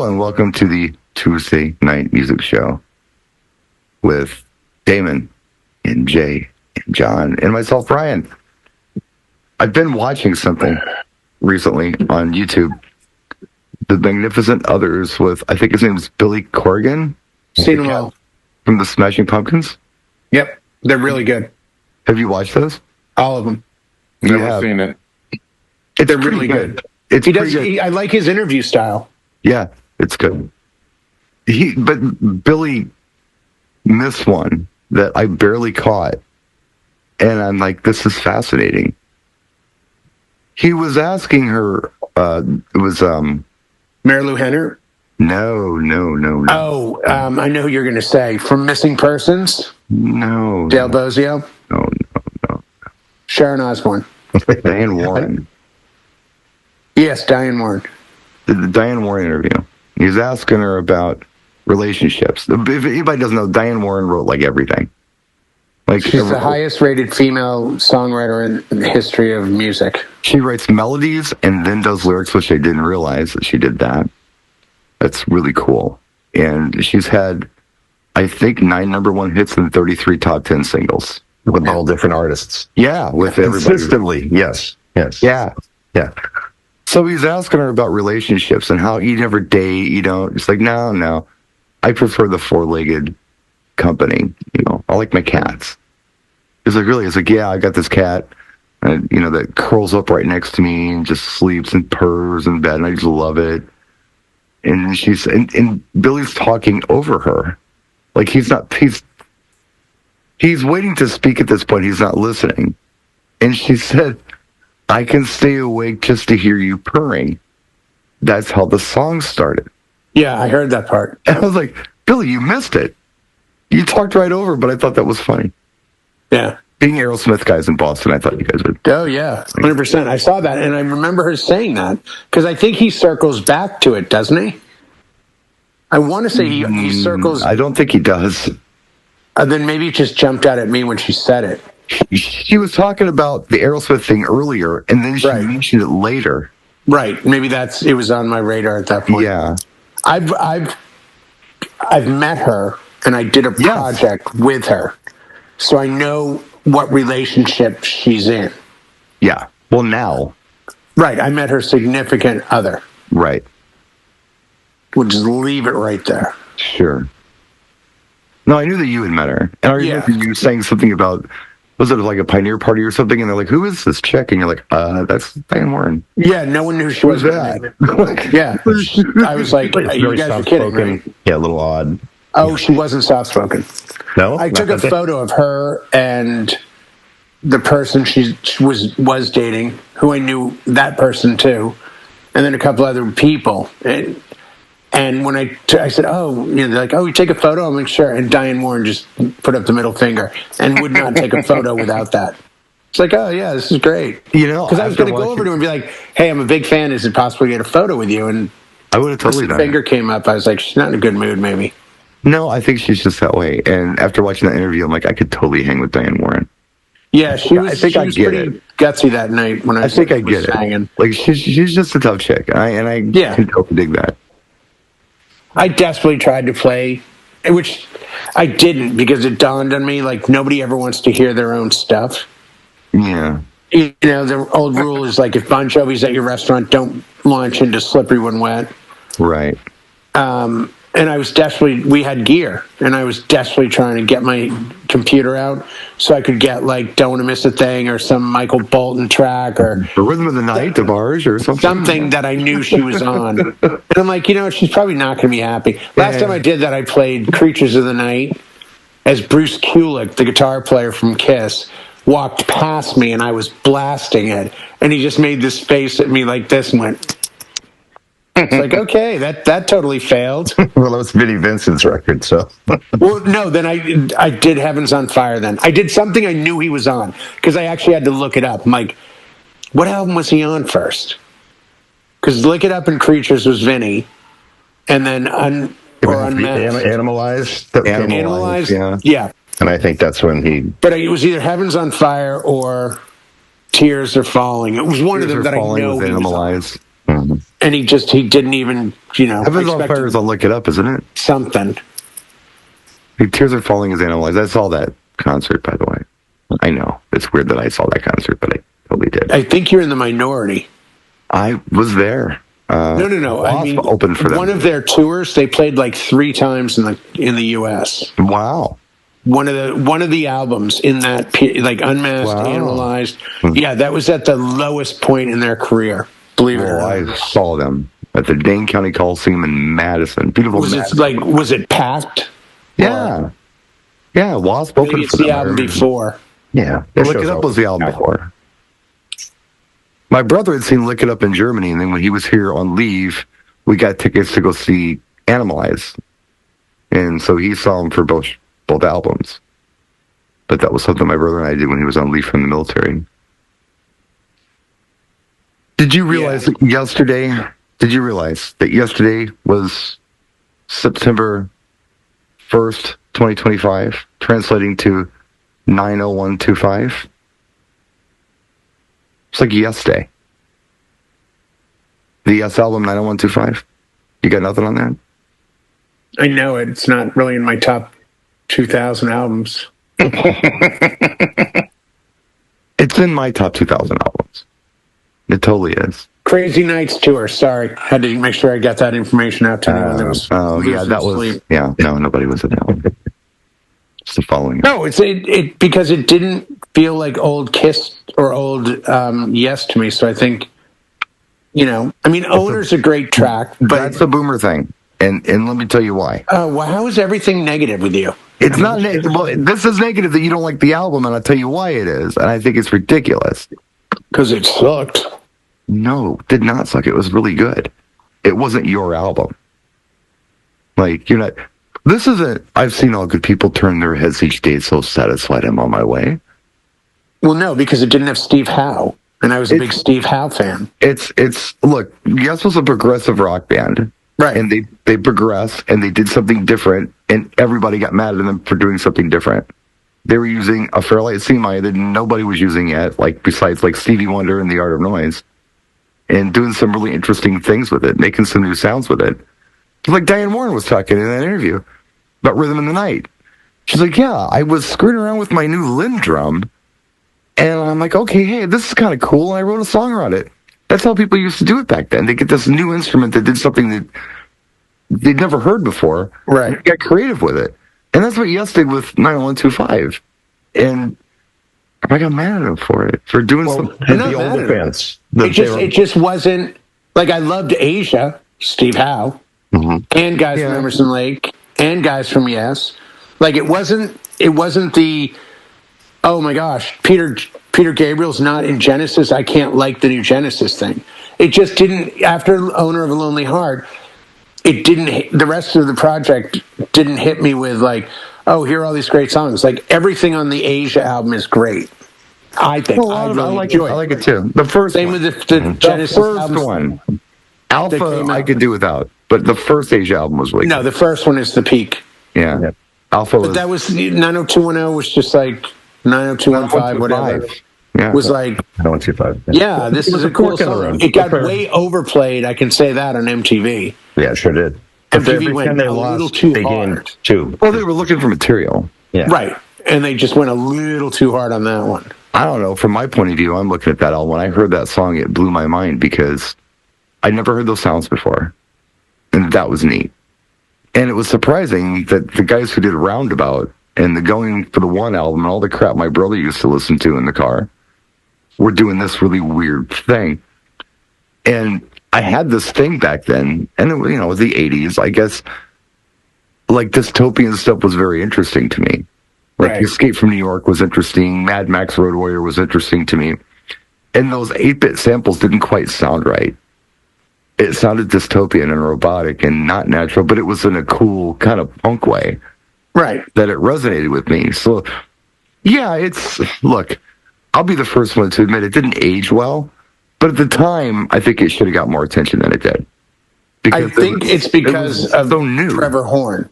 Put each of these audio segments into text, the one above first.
and welcome to the Tuesday Night Music Show with Damon and Jay and John and myself, Brian. I've been watching something recently on YouTube, The Magnificent Others, with, I think his name is Billy Corgan. Seen them all. From the Smashing Pumpkins? Yep, they're really good. Have you watched those? All of them. Never seen it. They're really good. It's pretty good. I like his interview style. Yeah, it's good. But Billy missed one that I barely caught. And I'm like, this is fascinating. He was asking her, it was, Marilu Henner? No. Oh, I know who you're going to say. From Missing Persons? No. Dale Bozio? No. Sharon Osbourne? Diane Warren. Yes, Diane Warren. The Diane Warren interview. He was asking her about relationships. If anybody doesn't know, Diane Warren wrote like everything. Like she's the highest rated female songwriter in the history of music. She writes melodies and then does lyrics, which I didn't realize that she did that. That's really cool. And she's had, I think, 9 number 1 hits and 33 top 10 singles. With all different artists. Yeah, with everybody. Consistently, yes. Yeah. Yeah. So he's asking her about relationships and how you never date, you don't. It's like, no. I prefer the 4-legged company. I like my cats. He's like, really? He's like, yeah, I got this cat, that curls up right next to me and just sleeps and purrs in bed, and I just love it. And and Billy's talking over her. Like he's waiting to speak at this point. He's not listening. And she said, I can stay awake just to hear you purring. That's how the song started. Yeah, I heard that part. And I was like, Billy, you missed it. You talked right over, but I thought that was funny. Yeah. Being Aerosmith guys in Boston, I thought you guys would. Oh, yeah, 100%. I saw that, and I remember her saying that, because I think he circles back to it, doesn't he? I want to say he circles... I don't think he does. Then maybe it just jumped out at me when she said it. She was talking about the Aerosmith thing earlier, and then she mentioned it later. Right. Maybe it was on my radar at that point. Yeah. I've met her, and I did a project with her, so I know what relationship she's in. Yeah. Well, now. Right. I met her significant other. Right. We'll just leave it right there. Sure. No, I knew that you had met her. And I remember you saying something about, was it like a pioneer party or something? And they're like, who is this chick? And you're like, that's Diane Warren. Yeah, no one knew she was that. Yeah. I was like, you guys are kidding, right? Yeah, a little odd. Oh, she wasn't soft-spoken. No? I took a photo of her and the person she was dating, who I knew that person too, and then a couple other people. And when I said, they're like, you take a photo? I'm like, sure. And Diane Warren just put up the middle finger and would not take a photo without that. It's like, oh, yeah, this is great. Because I was going to go over to her and be like, hey, I'm a big fan. Is it possible to get a photo with you? And I would have totally done it. Finger came up. I was like, she's not in a good mood, maybe. No, I think she's just that way. And after watching that interview, I'm like, I could totally hang with Diane Warren. Yeah, she was pretty gutsy that night when I think I get it. Hanging. Like, she's just a tough chick. And I can totally dig that. I desperately tried to play, which I didn't because it dawned on me, like, nobody ever wants to hear their own stuff. Yeah. The old rule is, like, if Bon Jovi's at your restaurant, don't launch into Slippery When Wet. Right. And I was we had gear, and I was desperately trying to get my computer out so I could get, like, Don't Want to Miss a Thing or some Michael Bolton track or Rhythm of the Night, the Barge or something. Something that I knew she was on. And I'm like, she's probably not going to be happy. Last time I did that, I played Creatures of the Night as Bruce Kulick, the guitar player from Kiss, walked past me, and I was blasting it. And he just made this face at me like this and went... It's like, okay, that totally failed. Well, it was Vinnie Vincent's record, so. Well, no, then I did Heaven's on Fire then. I did something I knew he was on, because I actually had to look it up. I'm like, what album was he on first? Because Lick It Up and Creatures was Vinnie, and then Unmasked. Animalized? Animalized, yeah. And I think that's when he... But it was either Heaven's on Fire or Tears Are Falling. It was one of them that I know he was on. Animalized. And and he didn't even, Heaven's on Fire is on Look It Up, isn't it? something. Tears Are Falling is Animalized. I saw that concert, by the way. I know. It's weird that I saw that concert, but I totally did. I think you're in the minority. I was there. No. I mean, opened for them. one of their tours, they played like 3 times in the U.S. Wow. One of the albums in that like Unmasked, Wow. Animalized. Yeah, that was at the lowest point in their career. Believe it or not. I saw them at the Dane County Coliseum in Madison. Beautiful. Was it packed? Yeah. Yeah, Wasp opened Maybe it's the album before. Yeah. Look It Up was the album before. My brother had seen Lick It Up in Germany, and then when he was here on leave, we got tickets to go see Animalize. And so he saw them for both albums. But that was something my brother and I did when he was on leave from the military. Did you realize that yesterday was September 1st, 2025, translating to 90125? It's like yesterday. The Yes album, 90125. You got nothing on that? I know it. It's not really in my top 2,000 albums. It's in my top 2,000 albums. It totally is. Crazy Nights Tour. Sorry. Had to make sure I got that information out to anyone that was sleep. Yeah, no, nobody was in that one. It's the following. No, it's because it didn't feel like old Kiss or old Yes to me. So I think, Owner's a great track, but that's the Boomer thing. And let me tell you why. Well, how is everything negative with you? It's not negative. Well, this is negative that you don't like the album, and I'll tell you why it is. And I think it's ridiculous. Because it sucked. No, it did not suck. It was really good. It wasn't your album. Like, you're not... This isn't... I've seen all good people turn their heads each day, so satisfied I'm on my way. Well, no, because it didn't have Steve Howe. And I was a big Steve Howe fan. Look, Yes was a progressive rock band. Right. And they progressed, and they did something different, and everybody got mad at them for doing something different. They were using a Fairlight C-minor that nobody was using yet, like besides like Stevie Wonder and The Art of Noise, and doing some really interesting things with it, making some new sounds with it. Like Diane Warren was talking in that interview about Rhythm in the Night. She's like, yeah, I was screwing around with my new Linn drum, and I'm like, okay, hey, this is kind of cool, and I wrote a song around it. That's how people used to do it back then. They get this new instrument that did something that they'd never heard before. Right. Got creative with it. And that's what Yes did with 90125. And I got mad at him for it, for doing something. The older fans. It just wasn't... Like, I loved Asia, Steve Howe, and guys from Emerson Lake, and guys from Yes. Like, it wasn't the... Oh my gosh, Peter Gabriel's not in Genesis. I can't like the new Genesis thing. It just didn't. After Owner of a Lonely Heart, it didn't. The rest of the project didn't hit me with like, oh, here are all these great songs. Like everything on the Asia album is great. I think. Well, I like it too. The first same one. with the Genesis first one. Alpha, I could do without, but the first Asia album was really good. The first one is the peak. Yeah. Alpha. But that was 90210 was just like. 90215, whatever. Yeah. Was like 90225. Yeah, this is a cool song. It got way overplayed. I can say that on MTV. Yeah, it sure did. MTV went a little too hard. Well, they were looking for material. Yeah. Right. And they just went a little too hard on that one. I don't know. From my point of view, I'm looking at that album. When I heard that song, it blew my mind because I'd never heard those sounds before. And that was neat. And it was surprising that the guys who did Roundabout and the Going for the One album and all the crap my brother used to listen to in the car were doing this really weird thing. And I had this thing back then, and it was the 80s. I guess, like, dystopian stuff was very interesting to me. Like, Escape from New York was interesting. Mad Max Road Warrior was interesting to me. And those 8-bit samples didn't quite sound right. It sounded dystopian and robotic and not natural, but it was in a cool kind of punk way. Right. That it resonated with me. So, yeah, look, I'll be the first one to admit it didn't age well, but at the time, I think it should have got more attention than it did. I think it's because of Trevor Horn.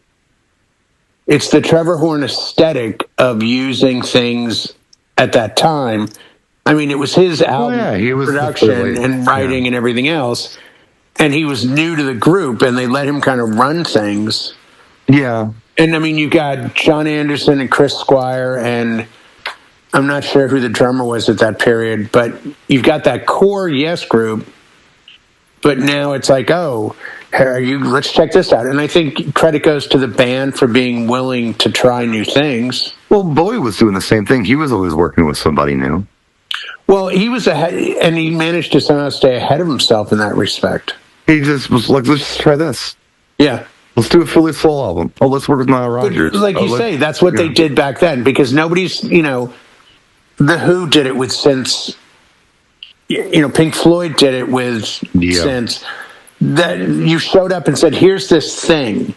It's the Trevor Horn aesthetic of using things at that time. I mean, it was his album, he was production and writing and everything else. and he was new to the group, and they let him kind of run things. Yeah. And I mean, you got John Anderson and Chris Squire, and I'm not sure who the drummer was at that period, but you've got that core Yes group. But now it's like, oh, let's check this out. And I think credit goes to the band for being willing to try new things. Well, Bowie was doing the same thing. He was always working with somebody new. Well, he was ahead, and he managed to somehow stay ahead of himself in that respect. He just was like, let's just try this. Yeah. Let's do a Philly Soul album. Oh, let's work with Nile Rodgers. But like you say, that's what they did back then, because nobody's, The Who did it with synths. Pink Floyd did it with synths. That you showed up and said, here's this thing,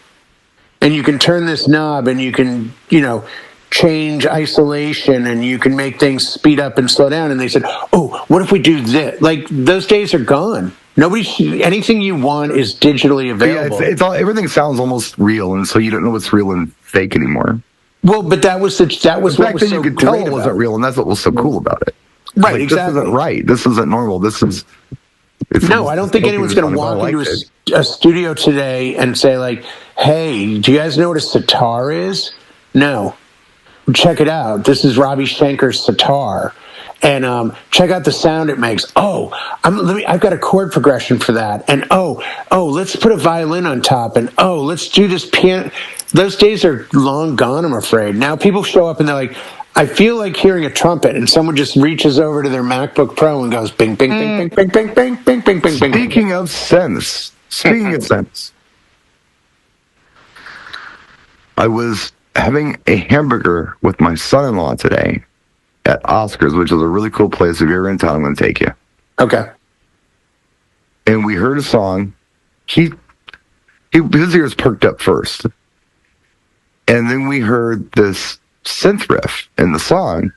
and you can turn this knob, and you can, change isolation, and you can make things speed up and slow down. And they said, oh, what if we do this? Like, those days are gone. Anything you want is digitally available. Yeah, it's all, everything sounds almost real, and so you don't know what's real and fake anymore. Well, but that was what was so you could tell it wasn't real, and that's what was so cool about it. Right, like, exactly. This isn't right. This isn't normal. No, I don't think anyone's going to walk into a studio today and say, like, hey, do you guys know what a sitar is? No. Check it out. This is Ravi Shankar's sitar. And check out the sound it makes. Oh, I've got a chord progression for that. And let's put a violin on top. And let's do this piano. Those days are long gone, I'm afraid. Now people show up and they're like, I feel like hearing a trumpet, and someone just reaches over to their MacBook Pro and goes bing, bing, bing, bing, bing, bing, bing, bing, bing, bing. Speaking of synths, I was having a hamburger with my son-in-law today at Oscar's, which is a really cool place. If you're ever in town, I'm going to take you. Okay. And we heard a song. His ears perked up first. And then we heard this synth riff in the song.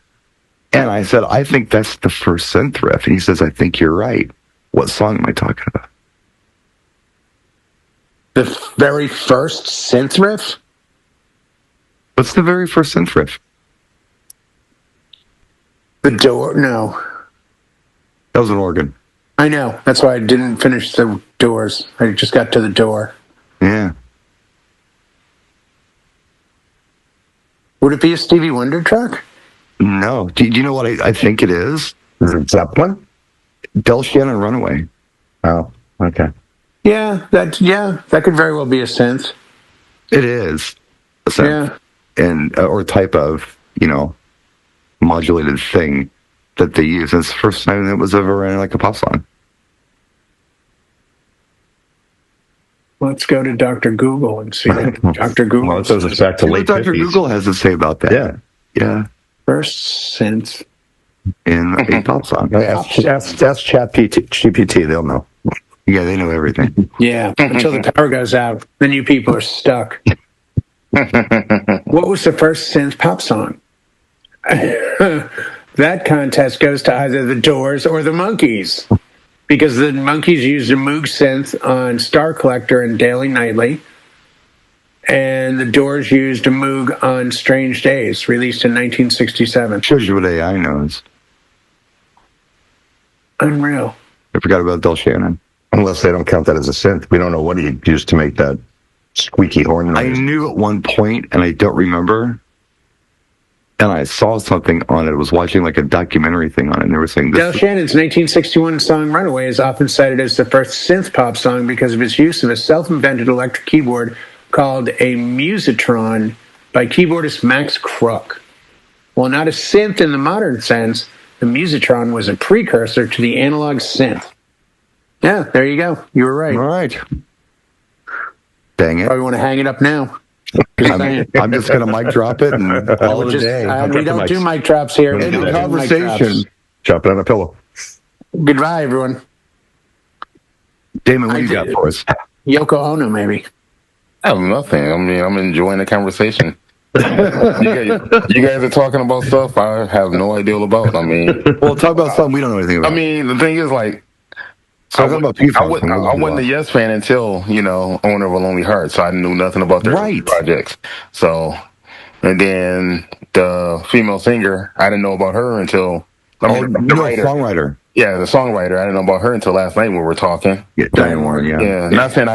And I said, I think that's the first synth riff. And he says, I think you're right. What song am I talking about? The very first synth riff? What's the very first synth riff? The Door? No. That was an organ. I know. That's why I didn't finish the Doors. I just got to the door. Yeah. Would it be a Stevie Wonder track? No. Do you know what I think it is? Is it Zeppelin? Del Shannon Runaway. Oh, okay. Yeah, that could very well be a synth. It is a synth. Yeah. And or type of, modulated thing that they use. And it's the first time it was ever in like a pop song. Let's go to Dr. Google and see what Dr. Google. Well, it goes back to late Dr. 50s. Google has to say about that. Yeah. Yeah. First synth. In a pop song. Ask ChatGPT, they'll know. Yeah, they know everything. Yeah, until the power goes out, then you people are stuck. What was the first synth pop song? That contest goes to either the Doors or the Monkees, because the Monkees used a Moog synth on Star Collector and Daily Nightly, and the Doors used a Moog on Strange Days, released in 1967. Shows you what AI knows. Unreal. I forgot about Del Shannon. Unless they don't count that as a synth. We don't know what he used to make that squeaky horn noise. I knew at one point, and I don't remember, and I saw something on it. I was watching like a documentary thing on it, and they were saying this. Del Shannon's 1961 song Runaway is often cited as the first synth pop song because of his use of a self-invented electric keyboard called a Musitron by keyboardist Max Crook. While not a synth in the modern sense, the Musitron was a precursor to the analog synth. Yeah, there you go. You were right. All right. Dang it. Probably want to hang it up now. I'm just going to mic drop it and call it a day. We don't do mic drops here. End of conversation. Drop it on a pillow. Goodbye, everyone. Damon, what do you got for us? Yoko Ono, maybe. I have nothing. I mean, I'm enjoying the conversation. You guys are talking about stuff I have no idea about. I mean, well, talk about something we don't know anything about. I mean, the thing is, like, I wasn't a Yes fan until, Owner of a Lonely Heart, so I knew nothing about their projects. So, and then the female singer, I didn't know about her until the writer. Songwriter. Yeah, the songwriter. I didn't know about her until last night when we were talking. Yeah, Diane Warren. Yeah. Yeah, not saying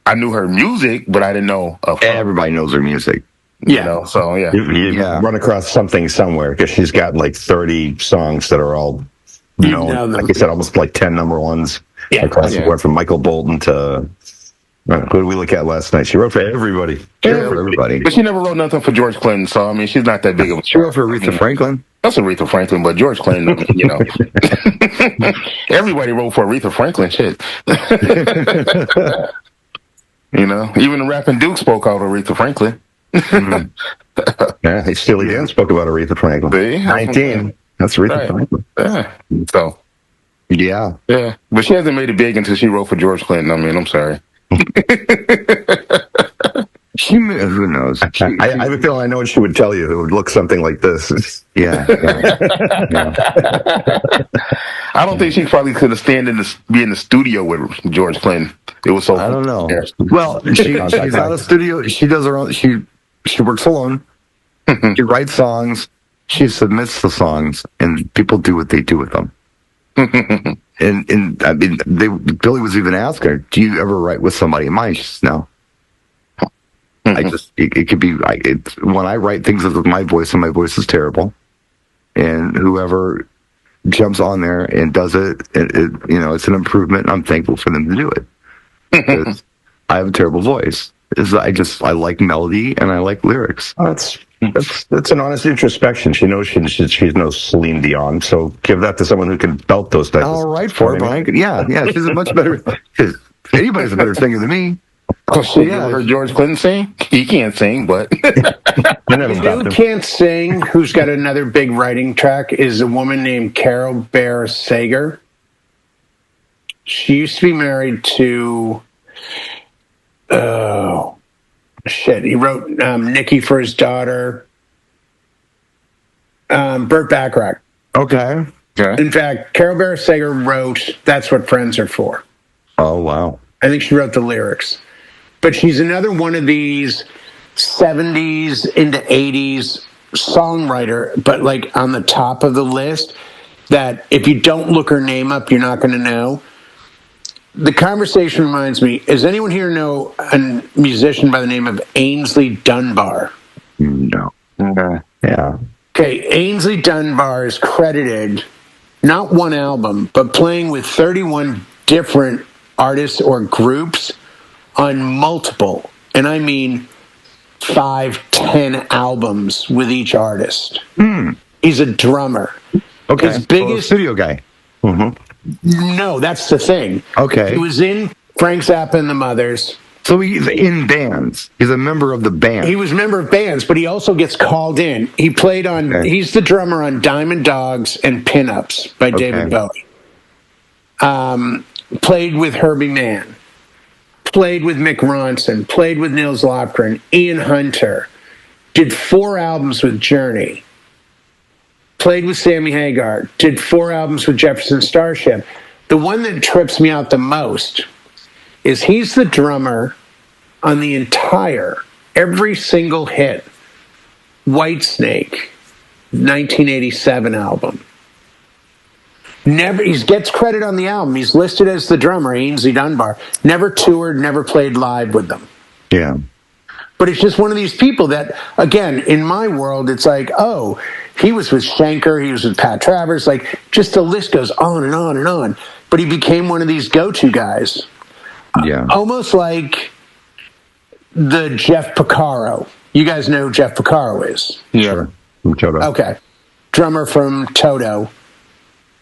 I knew her music, but I didn't know of her. Everybody knows her music. You know, so yeah. You run across something somewhere because she's got like 30 songs that are all, like I said, almost like 10 number ones across the board, from Michael Bolton to who did we look at last night? She wrote for everybody. Everybody. But she never wrote nothing for George Clinton, so I mean, she's not that big of a. She wrote for Aretha Franklin. That's Aretha Franklin, but George Clinton, everybody wrote for Aretha Franklin. Shit. Even the rapping Duke spoke out Aretha Franklin. Yeah, hey, Steely Dan spoke about Aretha Franklin. See? 19. That's Aretha Franklin. Yeah. So. Yeah. Yeah. But she hasn't made it big until she wrote for George Clinton. I mean, I'm sorry. Who knows? I have a feeling I know what she would tell you. It would look something like this. Yeah. I don't think she probably could have be in the studio with George Clinton. It was so. I don't know. Well, she's out of studio. She does her own. She works alone. She writes songs. She submits the songs, and people do what they do with them. and I mean, Billy was even asking her, "Do you ever write with somebody in mind?" She says, "No." It could be when I write things with my voice, and my voice is terrible, and whoever jumps on there and does it, it's an improvement. And I'm thankful for them to do it because I have a terrible voice. I like melody and I like lyrics. Oh, that's an honest introspection. She knows she's no Celine Dion, so give that to someone who can belt those types. All right, for her, Brian. Yeah, she's a much better. Anybody's a better singer than me. You ever heard George Clinton sing? He can't sing, but who can't sing, who's got another big writing track, is a woman named Carol Bear Sager. She used to be married to he wrote Nikki for his daughter, Burt Bacharach. Okay. In fact, Carol Bear Sager wrote "That's What Friends Are For." Oh wow! I think she wrote the lyrics. But she's another one of these 70s into 80s songwriter, but like on the top of the list, that if you don't look her name up, you're not going to know. The conversation reminds me, does anyone here know a musician by the name of Ainsley Dunbar? No. Yeah. Okay, Ainsley Dunbar is credited, not one album, but playing with 31 different artists or groups on multiple, and I mean 5-10 albums with each artist. He's a drummer. Okay. His biggest studio guy. Mm-hmm. No, that's the thing. Okay. He was in Frank Zappa and the Mothers. So he's in bands. He's a member of the band. He was a member of bands, but he also gets called in. He played on. Okay. He's the drummer on Diamond Dogs and Pinups by David Bowie. Played with Herbie Mann. Played with Mick Ronson, played with Nils Lofgren, Ian Hunter, did 4 albums with Journey, played with Sammy Hagar, did 4 albums with Jefferson Starship. The one that trips me out the most is he's the drummer on the every single hit, Whitesnake, 1987 album. He gets credit on the album. He's listed as the drummer, Ainsley Dunbar. Never toured, never played live with them. Yeah. But it's just one of these people that, again, in my world, it's like, oh, he was with Schenker, he was with Pat Travers, like, just the list goes on and on and on. But he became one of these go-to guys. Yeah. Almost like the Jeff Porcaro. You guys know who Jeff Porcaro is? Yeah. From Toto. Okay. Drummer from Toto,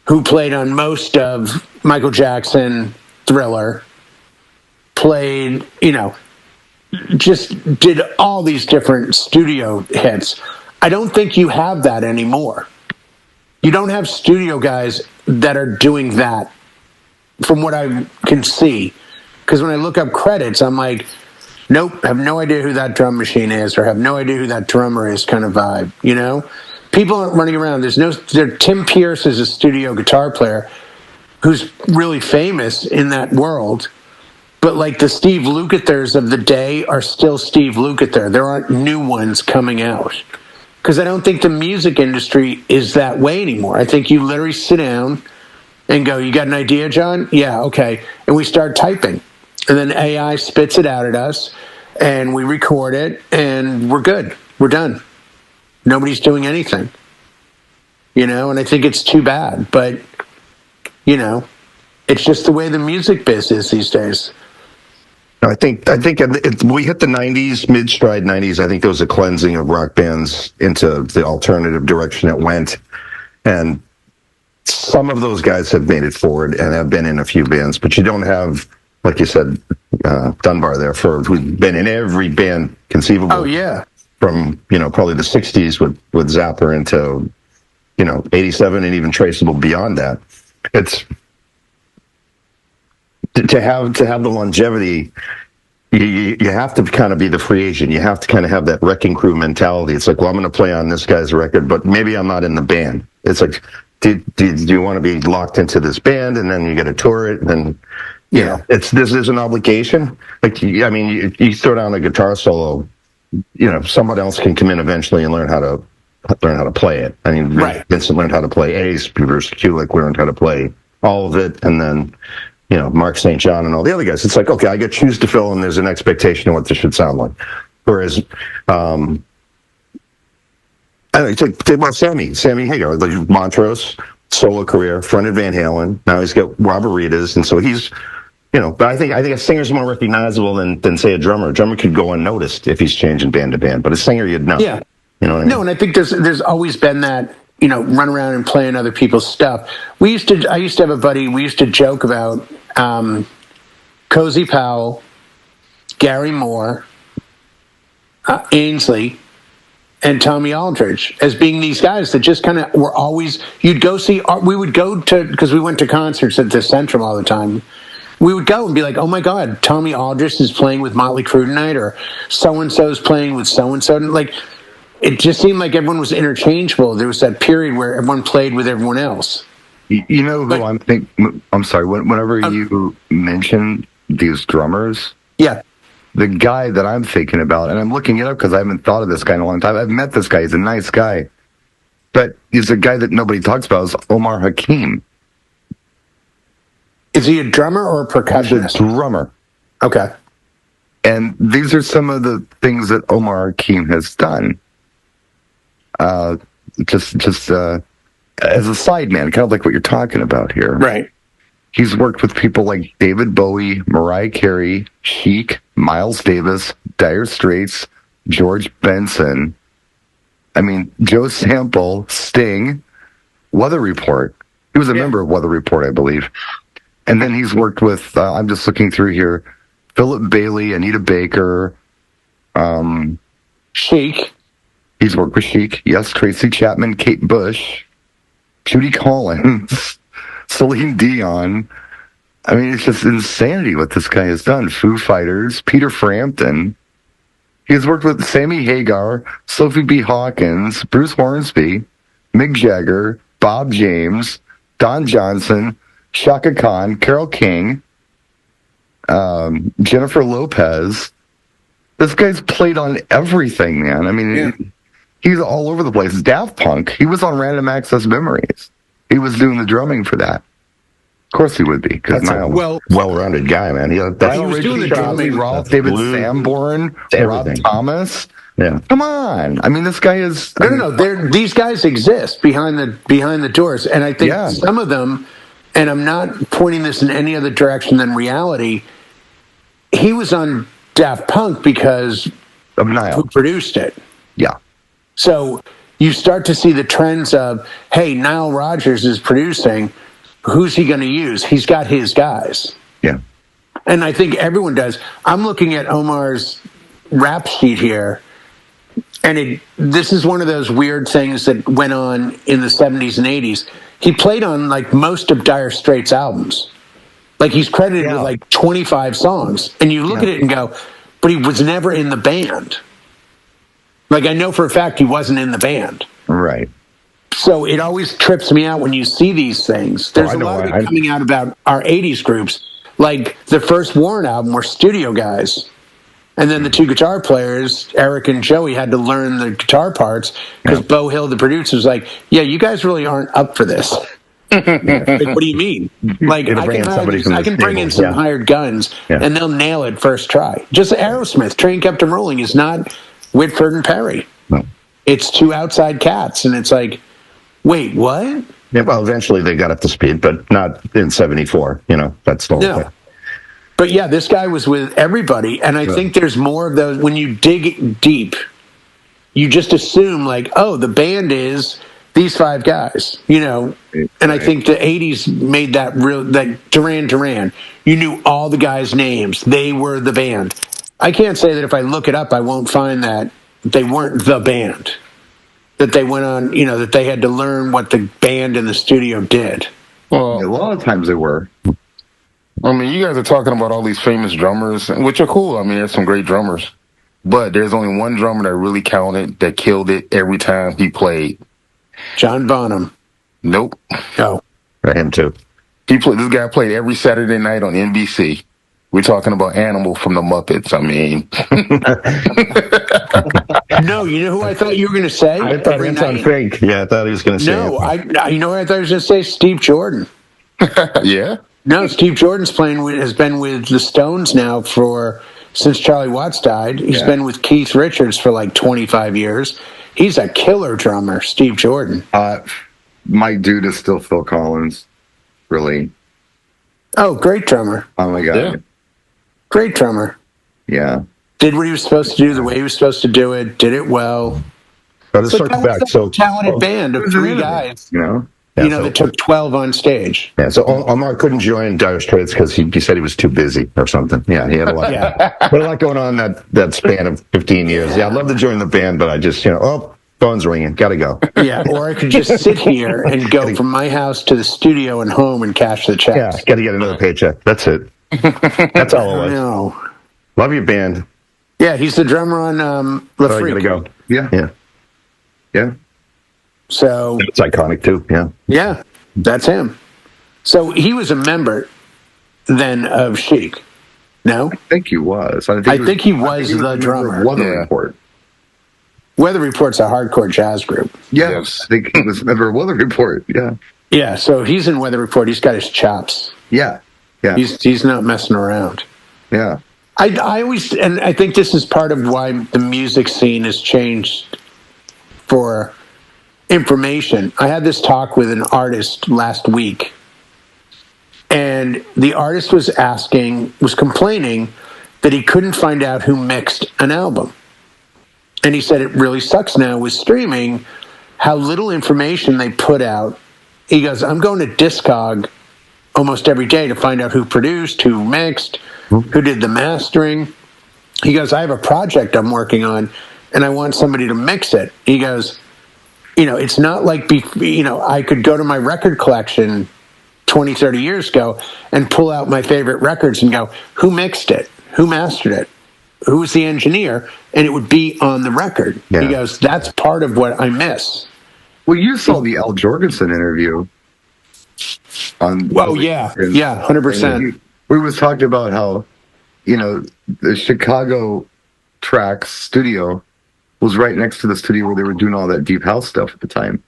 who played on most of Michael Jackson, Thriller, played, just did all these different studio hits. I don't think you have that anymore. You don't have studio guys that are doing that, from what I can see. Because when I look up credits, I'm like, nope, have no idea who that drum machine is, or have no idea who that drummer is kind of vibe, People aren't running around. Tim Pierce is a studio guitar player who's really famous in that world. But like the Steve Lukather's of the day are still Steve Lukather. There aren't new ones coming out. Because I don't think the music industry is that way anymore. I think you literally sit down and go, "You got an idea, John? Yeah, okay." And we start typing, and then AI spits it out at us, and we record it, and we're good. We're done. Nobody's doing anything, and I think it's too bad, but it's just the way the music biz is these days. I think we hit the 90s, mid-stride 90s. I think there was a cleansing of rock bands into the alternative direction it went. And some of those guys have made it forward and have been in a few bands, but you don't have, like you said, Dunbar there, who's been in every band conceivable. Oh, yeah. From, probably the 60s with Zapper into, 87 and even traceable beyond that. It's... To have the longevity, you have to kind of be the free agent. You have to kind of have that wrecking crew mentality. It's like, well, I'm going to play on this guy's record, but maybe I'm not in the band. It's like, do you want to be locked into this band, and then you got to tour it, and then this is an obligation. Like, you throw down a guitar solo, someone else can come in eventually and learn how to play it. I mean, right. Vincent learned how to play Ace, Bruce Kulick learned how to play all of it, and then Mark St. John and all the other guys. It's like, okay, I get shoes to fill, and there's an expectation of what this should sound like. Whereas, Sammy Hagar, like Montrose, solo career, fronted Van Halen. Now he's got Robert Reedus, and so he's, but I think a singer's more recognizable than say a drummer. A drummer could go unnoticed if he's changing band to band, but a singer you'd know. Yeah. You know what I mean? No, and I think there's always been that. Run around and play in other people's stuff. I used to have a buddy. We used to joke about Cozy Powell, Gary Moore, Ainsley, and Tommy Aldridge as being these guys that just kind of were always. You'd go see. We would go to, because we went to concerts at the Centrum all the time. We would go and be like, "Oh my God, Tommy Aldridge is playing with Motley Crue tonight," or "So and so's playing with so and so." Like, it just seemed like everyone was interchangeable. There was that period where everyone played with everyone else. You know who I'm thinking? I'm sorry. Whenever you mention these drummers, yeah, the guy that I'm thinking about, and I'm looking it up because I haven't thought of this guy in a long time. I've met this guy. He's a nice guy, but he's a guy that nobody talks about. Is Omar Hakim? Is he a drummer or a percussionist? He's a drummer. Okay. And these are some of the things that Omar Hakim has done. Just as a sideman, kind of like what you're talking about here. Right. He's worked with people like David Bowie, Mariah Carey, Chic, Miles Davis, Dire Straits, George Benson. I mean, Joe Sample, Sting, Weather Report. He was a member of Weather Report, I believe. And then he's worked with, I'm just looking through here, Philip Bailey, Anita Baker, Chic. He's worked with Chic, yes, Tracy Chapman, Kate Bush, Judy Collins, Celine Dion. I mean, it's just insanity what this guy has done. Foo Fighters, Peter Frampton. He has worked with Sammy Hagar, Sophie B. Hawkins, Bruce Hornsby, Mick Jagger, Bob James, Don Johnson, Shaka Khan, Carole King, Jennifer Lopez. This guy's played on everything, man. I mean, he's all over the place. Daft Punk, he was on Random Access Memories. He was doing the drumming for that. Of course he would be. That's a well-rounded guy, man. He was doing the drumming. Rolf, David Sanborn, Rob Thomas. Yeah. Come on. I mean, this guy is... No. These guys exist behind the doors. And I think some of them, and I'm not pointing this in any other direction than reality, he was on Daft Punk because of Nile, who produced it. Yeah. So you start to see the trends of, hey, Nile Rodgers is producing. Who's he going to use? He's got his guys. Yeah. And I think everyone does. I'm looking at Omar's rap sheet here, and this is one of those weird things that went on in the 70s and 80s. He played on, like, most of Dire Straits' albums. Like, he's credited with, like, 25 songs. And you look at it and go, but he was never in the band. Like, I know for a fact he wasn't in the band. Right. So it always trips me out when you see these things. There's a lot of it coming out about our 80s groups. Like, the first Warren album were studio guys. And then the two guitar players, Eric and Joey, had to learn the guitar parts because Bo Hill, the producer, was like, yeah, you guys really aren't up for this. Like, what do you mean? Like, I can bring in some hired guns, and they'll nail it first try. Just Aerosmith, Train Kept 'Em Rolling is not Whitford and Perry. No. It's two outside cats, and it's like, wait, what? Yeah, well, eventually they got up to speed, but not in 74. That's the whole thing. But yeah, this guy was with everybody, and I think there's more of those. When you dig deep, you just assume, like, oh, the band is these five guys, and I think the 80s made that real, like Duran, you knew all the guys' names. They were the band. I can't say that if I look it up, I won't find that they weren't the band, that they went on, that they had to learn what the band in the studio did. Well, a lot of times they were. I mean, you guys are talking about all these famous drummers, which are cool. I mean, there's some great drummers. But there's only one drummer that really counted, that killed it every time he played. John Bonham. Nope. No. Him too. This guy played every Saturday night on NBC. We're talking about Animal from the Muppets. I mean. No, you know who I thought you were going to say? I thought Anton Fink. Yeah, I thought he was going to say. No, you know what I thought he was going to say? Steve Jordan. Yeah? No, Steve Jordan's has been with the Stones now since Charlie Watts died. He's been with Keith Richards for like 25 years. He's a killer drummer, Steve Jordan. My dude is still Phil Collins, really. Oh, great drummer. Oh my God. Yeah. Great drummer. Yeah. Did what he was supposed to do the way he was supposed to do it, did it well. But let's circle back. So talented band of three guys. That took 12 on stage. Yeah, so Omar couldn't join Dire Straits because he said he was too busy or something. Yeah, he had a lot, had a lot going on that span of 15 years. Yeah, I'd love to join the band, but I just, phone's ringing, gotta go. Yeah, or I could just sit here and go from my house to the studio and home and cash the checks. Yeah, gotta get another paycheck. That's it. That's all it was. No. Love your band. Yeah, he's the drummer on La Freak. Gotta go. Yeah. So it's iconic too. Yeah, that's him. So he was a member then of Chic. No, I think he was. I think he was the drummer. Weather Report. Weather Report's a hardcore jazz group. Yes, I think he was a member of Weather Report. Yeah. Yeah. So he's in Weather Report. He's got his chops. Yeah. He's not messing around. Yeah. I always, and I think this is part of why the music scene has changed for information. I had this talk with an artist last week, and the artist was complaining that he couldn't find out who mixed an album. And he said it really sucks now with streaming, how little information they put out. He goes, I'm going to Discog almost every day to find out who produced, who mixed, who did the mastering. He goes, I have a project I'm working on, and I want somebody to mix it. He goes, it's not like, I could go to my record collection 20, 30 years ago and pull out my favorite records and go, who mixed it? Who mastered it? Who was the engineer? And it would be on the record. Yeah. He goes, that's part of what I miss. Well, you saw the Al Jorgensen interview. Yeah, 100%. We was talking about how, the Chicago Tracks studio was right next to the studio where they were doing all that deep house stuff at the time.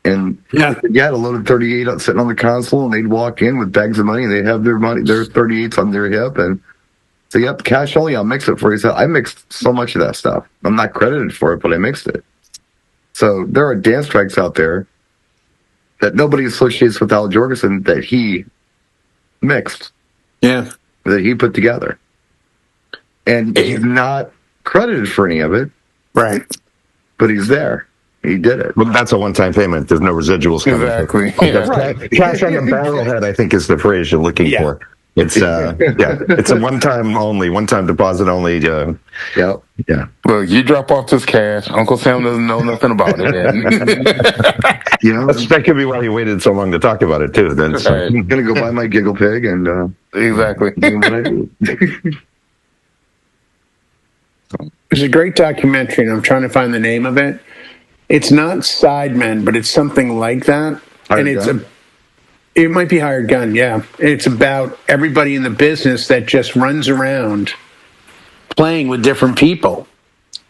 And you had a loaded 38 sitting on the console, and they'd walk in with bags of money, and they'd have their 38s on their hip, and say, yep, cash only, I'll mix it for you. So I mixed so much of that stuff. I'm not credited for it, but I mixed it. So there are dance tracks out there that nobody associates with Al Jorgensen that he mixed. Yeah. That he put together. And he's not credited for any of it. Right. But he's there. He did it. Well, that's a one-time payment. There's no residuals coming. Exactly. Cash on the barrelhead, I think, is the phrase you're looking for. It's it's a one-time deposit only. Yeah. Look, you drop off this cash. Uncle Sam doesn't know nothing about it. That could be why he waited so long to talk about it too. Then I'm gonna go buy my Giggle Pig and exactly. There's a great documentary, and I'm trying to find the name of it. It's not Sidemen, but it's something like that. It might be Hired Gun, yeah. It's about everybody in the business that just runs around playing with different people.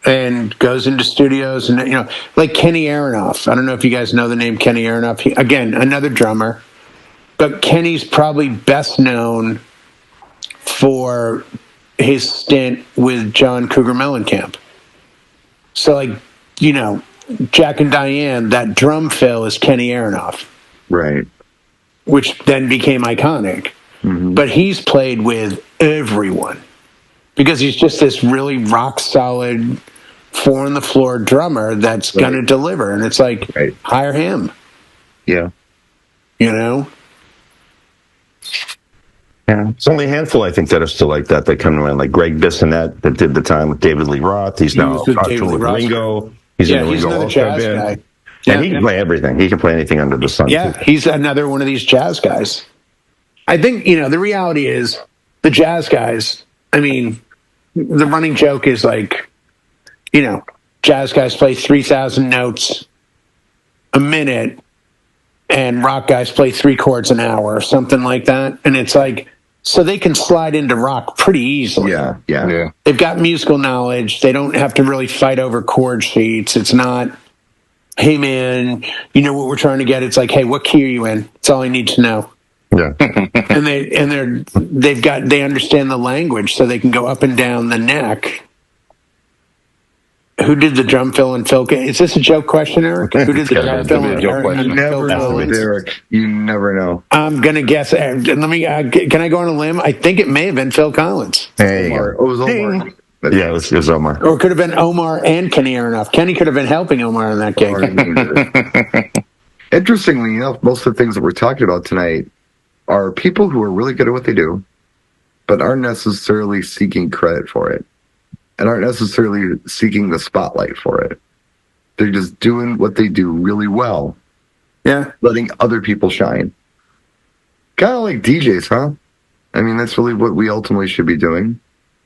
and goes into studios, and like Kenny Aronoff. I don't know if you guys know the name Kenny Aronoff. Again, another drummer, but Kenny's probably best known for his stint with John Cougar Mellencamp. So, like, Jack and Diane, that drum fill is Kenny Aronoff. Right. Which then became iconic. Mm-hmm. But he's played with everyone because he's just this really rock solid, four on the floor drummer that's going to deliver. And it's like, hire him. Yeah. Yeah. It's only a handful, I think, that are still like that. They come around, like Greg Bissonette that did the time with David Lee Roth. He's now with Ringo. He's in the Ringo another jazz guy. Yeah, and he can play everything. He can play anything under the sun. Yeah, he's another one of these jazz guys. I think, the reality is the jazz guys, I mean, the running joke is like, jazz guys play 3,000 notes a minute and rock guys play 3 chords an hour or something like that. And it's like, so they can slide into rock pretty easily. Yeah. They've got musical knowledge. They don't have to really fight over chord sheets. It's not, hey man, you know what we're trying to get? It's like, hey, what key are you in? That's all I need to know. Yeah. and they understand the language, so they can go up and down the neck. Who did the drum fill and Phil? Is this a joke question, Eric? Who did the drum fill and Phil? You never know, Derek. You never know. I'm gonna guess. Let me. Can I go on a limb? I think it may have been Phil Collins. Hey, it was Omar. Yeah, it was Omar. Or it could have been Omar and Kenny Aronoff. Kenny could have been helping Omar in that gig. Interestingly enough, most of the things that we're talking about tonight are people who are really good at what they do, but aren't necessarily seeking credit for it, and aren't necessarily seeking the spotlight for it. They're just doing what they do really well. Yeah. Letting other people shine. Kind of like DJs, huh? I mean, that's really what we ultimately should be doing.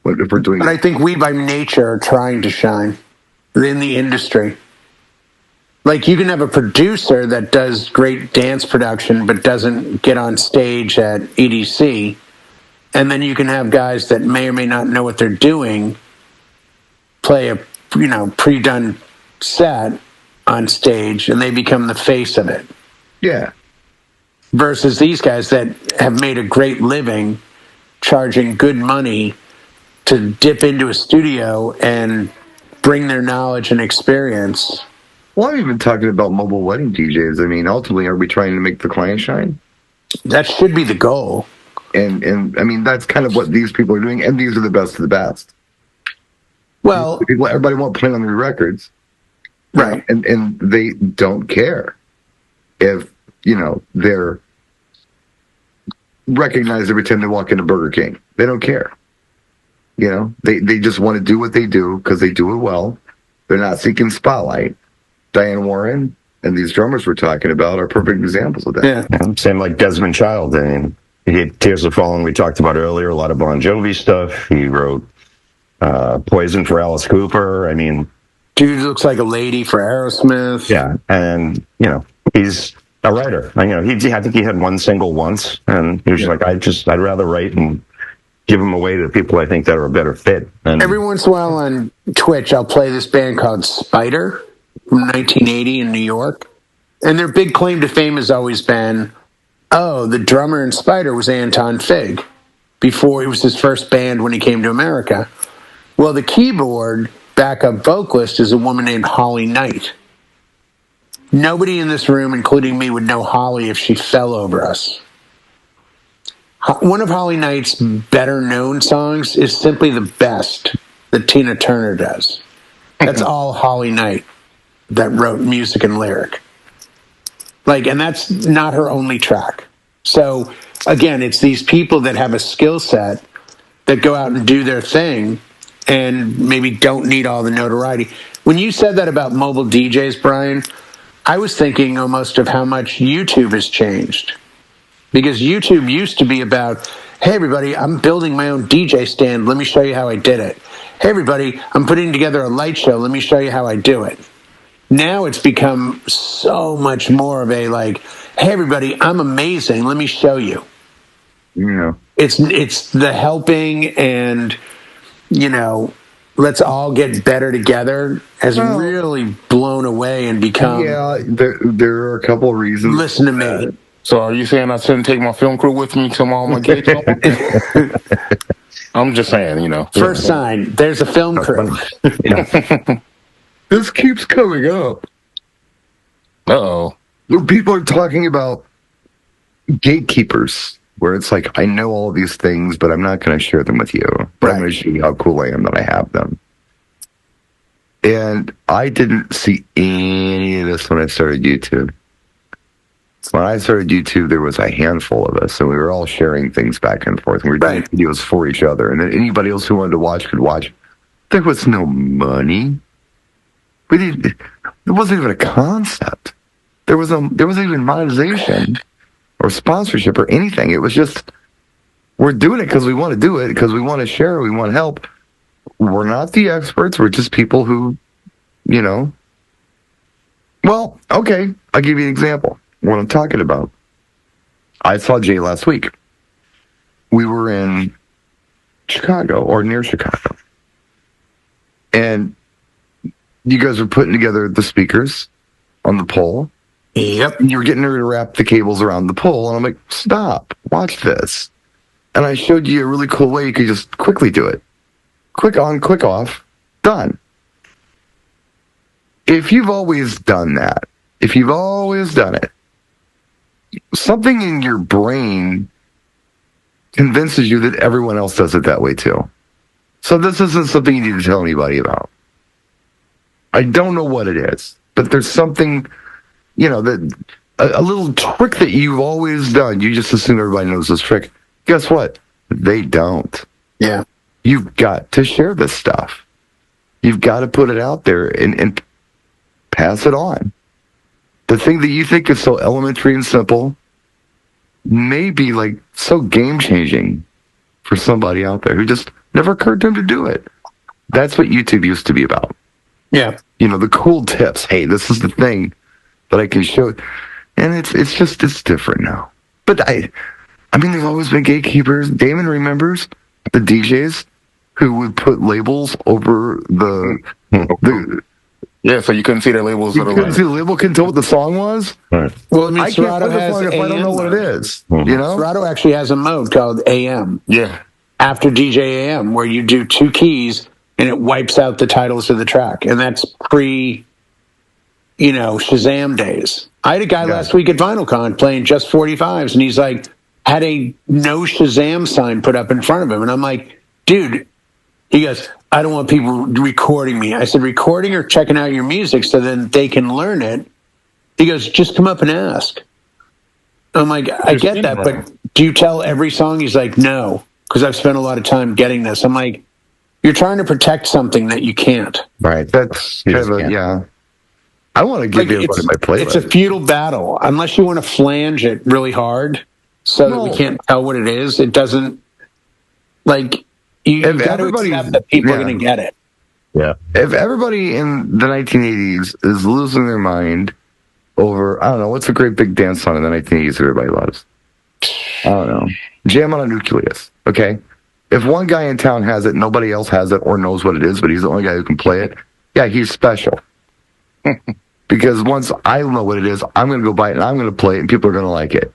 If we're doing but I think we by nature are trying to shine in the industry. Like, you can have a producer that does great dance production but doesn't get on stage at EDC, and then you can have guys that may or may not know what they're doing play a pre-done set on stage, and they become the face of it. Yeah. Versus these guys that have made a great living charging good money to dip into a studio and bring their knowledge and experience. Well, I'm even talking about mobile wedding DJs. I mean, ultimately, are we trying to make the client shine? That should be the goal. And I mean, that's kind of what these people are doing, and these are the best of the best. Well, everybody won't play on their records. Right. And they don't care if, they're recognized every time they walk into Burger King. They don't care. They just want to do what they do because they do it well. They're not seeking spotlight. Diane Warren and these drummers we're talking about are perfect examples of that. Yeah. Same like Desmond Child. I mean, he had Tears of Falling we talked about earlier, a lot of Bon Jovi stuff. He wrote Poison for Alice Cooper. I mean, dude looks like a lady for Aerosmith. Yeah, and he's a writer. I think he had one single once, and he was like, I'd rather write and give them away to people I think that are a better fit. And every once in a while on Twitch, I'll play this band called Spider from 1980 in New York, and their big claim to fame has always been, the drummer in Spider was Anton Fig. Before, it was his first band when he came to America. Well, the keyboard backup vocalist is a woman named Holly Knight. Nobody in this room, including me, would know Holly if she fell over us. One of Holly Knight's better-known songs is Simply the Best that Tina Turner does. That's all Holly Knight that wrote music and lyric. And that's not her only track. So, again, it's these people that have a skill set that go out and do their thing and maybe don't need all the notoriety. When you said that about mobile DJs, Brian, I was thinking almost of how much YouTube has changed. Because YouTube used to be about, hey, everybody, I'm building my own DJ stand. Let me show you how I did it. Hey, everybody, I'm putting together a light show. Let me show you how I do it. Now it's become so much more of a hey, everybody, I'm amazing. Let me show you. Yeah. It's the helping and, let's all get better together has really blown away and become. Yeah, there are a couple of reasons. Listen to me. So are you saying I shouldn't take my film crew with me to all my gigs? I'm just saying, First sign, there's a film crew. This keeps coming up. Uh-oh. People are talking about gatekeepers, where it's like, I know all of these things, but I'm not going to share them with you. But I'm going to show you how cool I am that I have them. And I didn't see any of this when I started YouTube. When I started YouTube, there was a handful of us, and we were all sharing things back and forth. And we were doing videos for each other, and then anybody else who wanted to watch could watch. There was no money. It wasn't even a concept. There wasn't even monetization or sponsorship or anything. It was just, we're doing it because we want to do it, because we want to share, we want to help. We're not the experts. We're just people who, Well, okay, I'll give you an example. What I'm talking about. I saw Jay last week. We were in Chicago, or near Chicago. And you guys were putting together the speakers on the pole. Yep. You were getting ready to wrap the cables around the pole, and I'm like, stop, watch this. And I showed you a really cool way you could just quickly do it. Quick on, quick off, done. If you've always done that, if you've always done it, something in your brain convinces you that everyone else does it that way too. So this isn't something you need to tell anybody about. I don't know what it is, but there's something, that a little trick that you've always done. You just assume everybody knows this trick. Guess what? They don't. Yeah. You've got to share this stuff. You've got to put it out there and pass it on. The thing that you think is so elementary and simple may be like so game-changing for somebody out there who just never occurred to him to do it. That's what YouTube used to be about. Yeah. The cool tips. Hey, this is the thing that I can show. And it's different now. But I mean, there's always been gatekeepers. Damon remembers the DJs who would put labels over the yeah, so you couldn't see their labels. You couldn't see the label, couldn't tell what the song was. Right. Well, I mean, I can't play the song if I don't know what it is. Serato actually has a mode called AM. Yeah. After DJ AM, where you do 2 keys and it wipes out the titles of the track, and that's pre, Shazam days. I had a guy last week at VinylCon playing just 45s, and he's like, had a no Shazam sign put up in front of him, and I'm like, dude. He goes, I don't want people recording me. I said, recording or checking out your music so then they can learn it? He goes, just come up and ask. I'm like, I get that, but do you tell every song? He's like, no, because I've spent a lot of time getting this. I'm like, you're trying to protect something that you can't. Right. That's kind of yeah. I want to give everybody my playlist. It's a futile battle. Unless you want to flange it really hard so that we can't tell what it is, it doesn't, you got to accept that people are going to get it. Yeah. If everybody in the 1980s is losing their mind over, I don't know, what's a great big dance song in the 1980s that everybody loves? I don't know. Jam on a Nucleus, okay? If one guy in town has it, nobody else has it or knows what it is, but he's the only guy who can play it, yeah, he's special. Because once I know what it is, I'm going to go buy it and I'm going to play it and people are going to like it.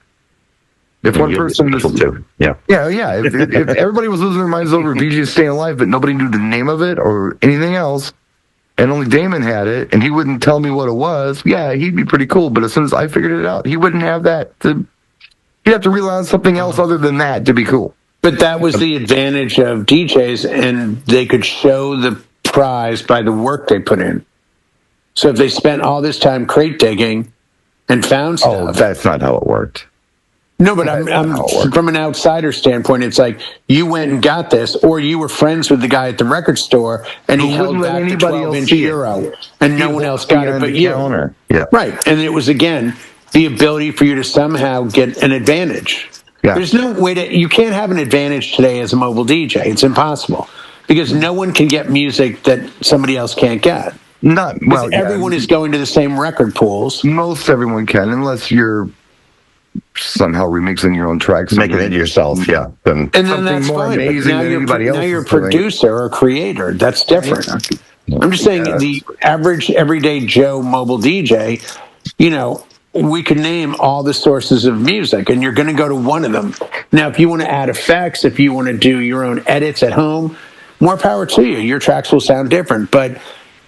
If one person is too. Yeah. If everybody was losing their minds over VG's Staying Alive, but nobody knew the name of it or anything else, and only Damon had it, and he wouldn't tell me what it was, yeah, he'd be pretty cool. But as soon as I figured it out, he wouldn't have that. He'd have to rely on something else other than that to be cool. But that was the advantage of DJs, and they could show the prize by the work they put in. So if they spent all this time crate digging and found stuff... Oh, that's not how it worked. No, but I'm from an outsider standpoint, it's like you went and got this, or you were friends with the guy at the record store, and he held back the 12-inch Euro, and no one else got it but you. Yeah. Right, and it was, again, the ability for you to somehow get an advantage. Yeah. There's no way you can't have an advantage today as a mobile DJ. It's impossible, because no one can get music that somebody else can't get. Everyone is going to the same record pools. Most everyone can, unless you're somehow remixing your own tracks, making it yourself, yeah. And then that's more fine. amazing than anybody else. Now you're a producer or a creator. That's different. I'm just saying the average everyday Joe mobile DJ, we can name all the sources of music, and you're going to go to one of them. Now, if you want to add effects, if you want to do your own edits at home, more power to you. Your tracks will sound different, but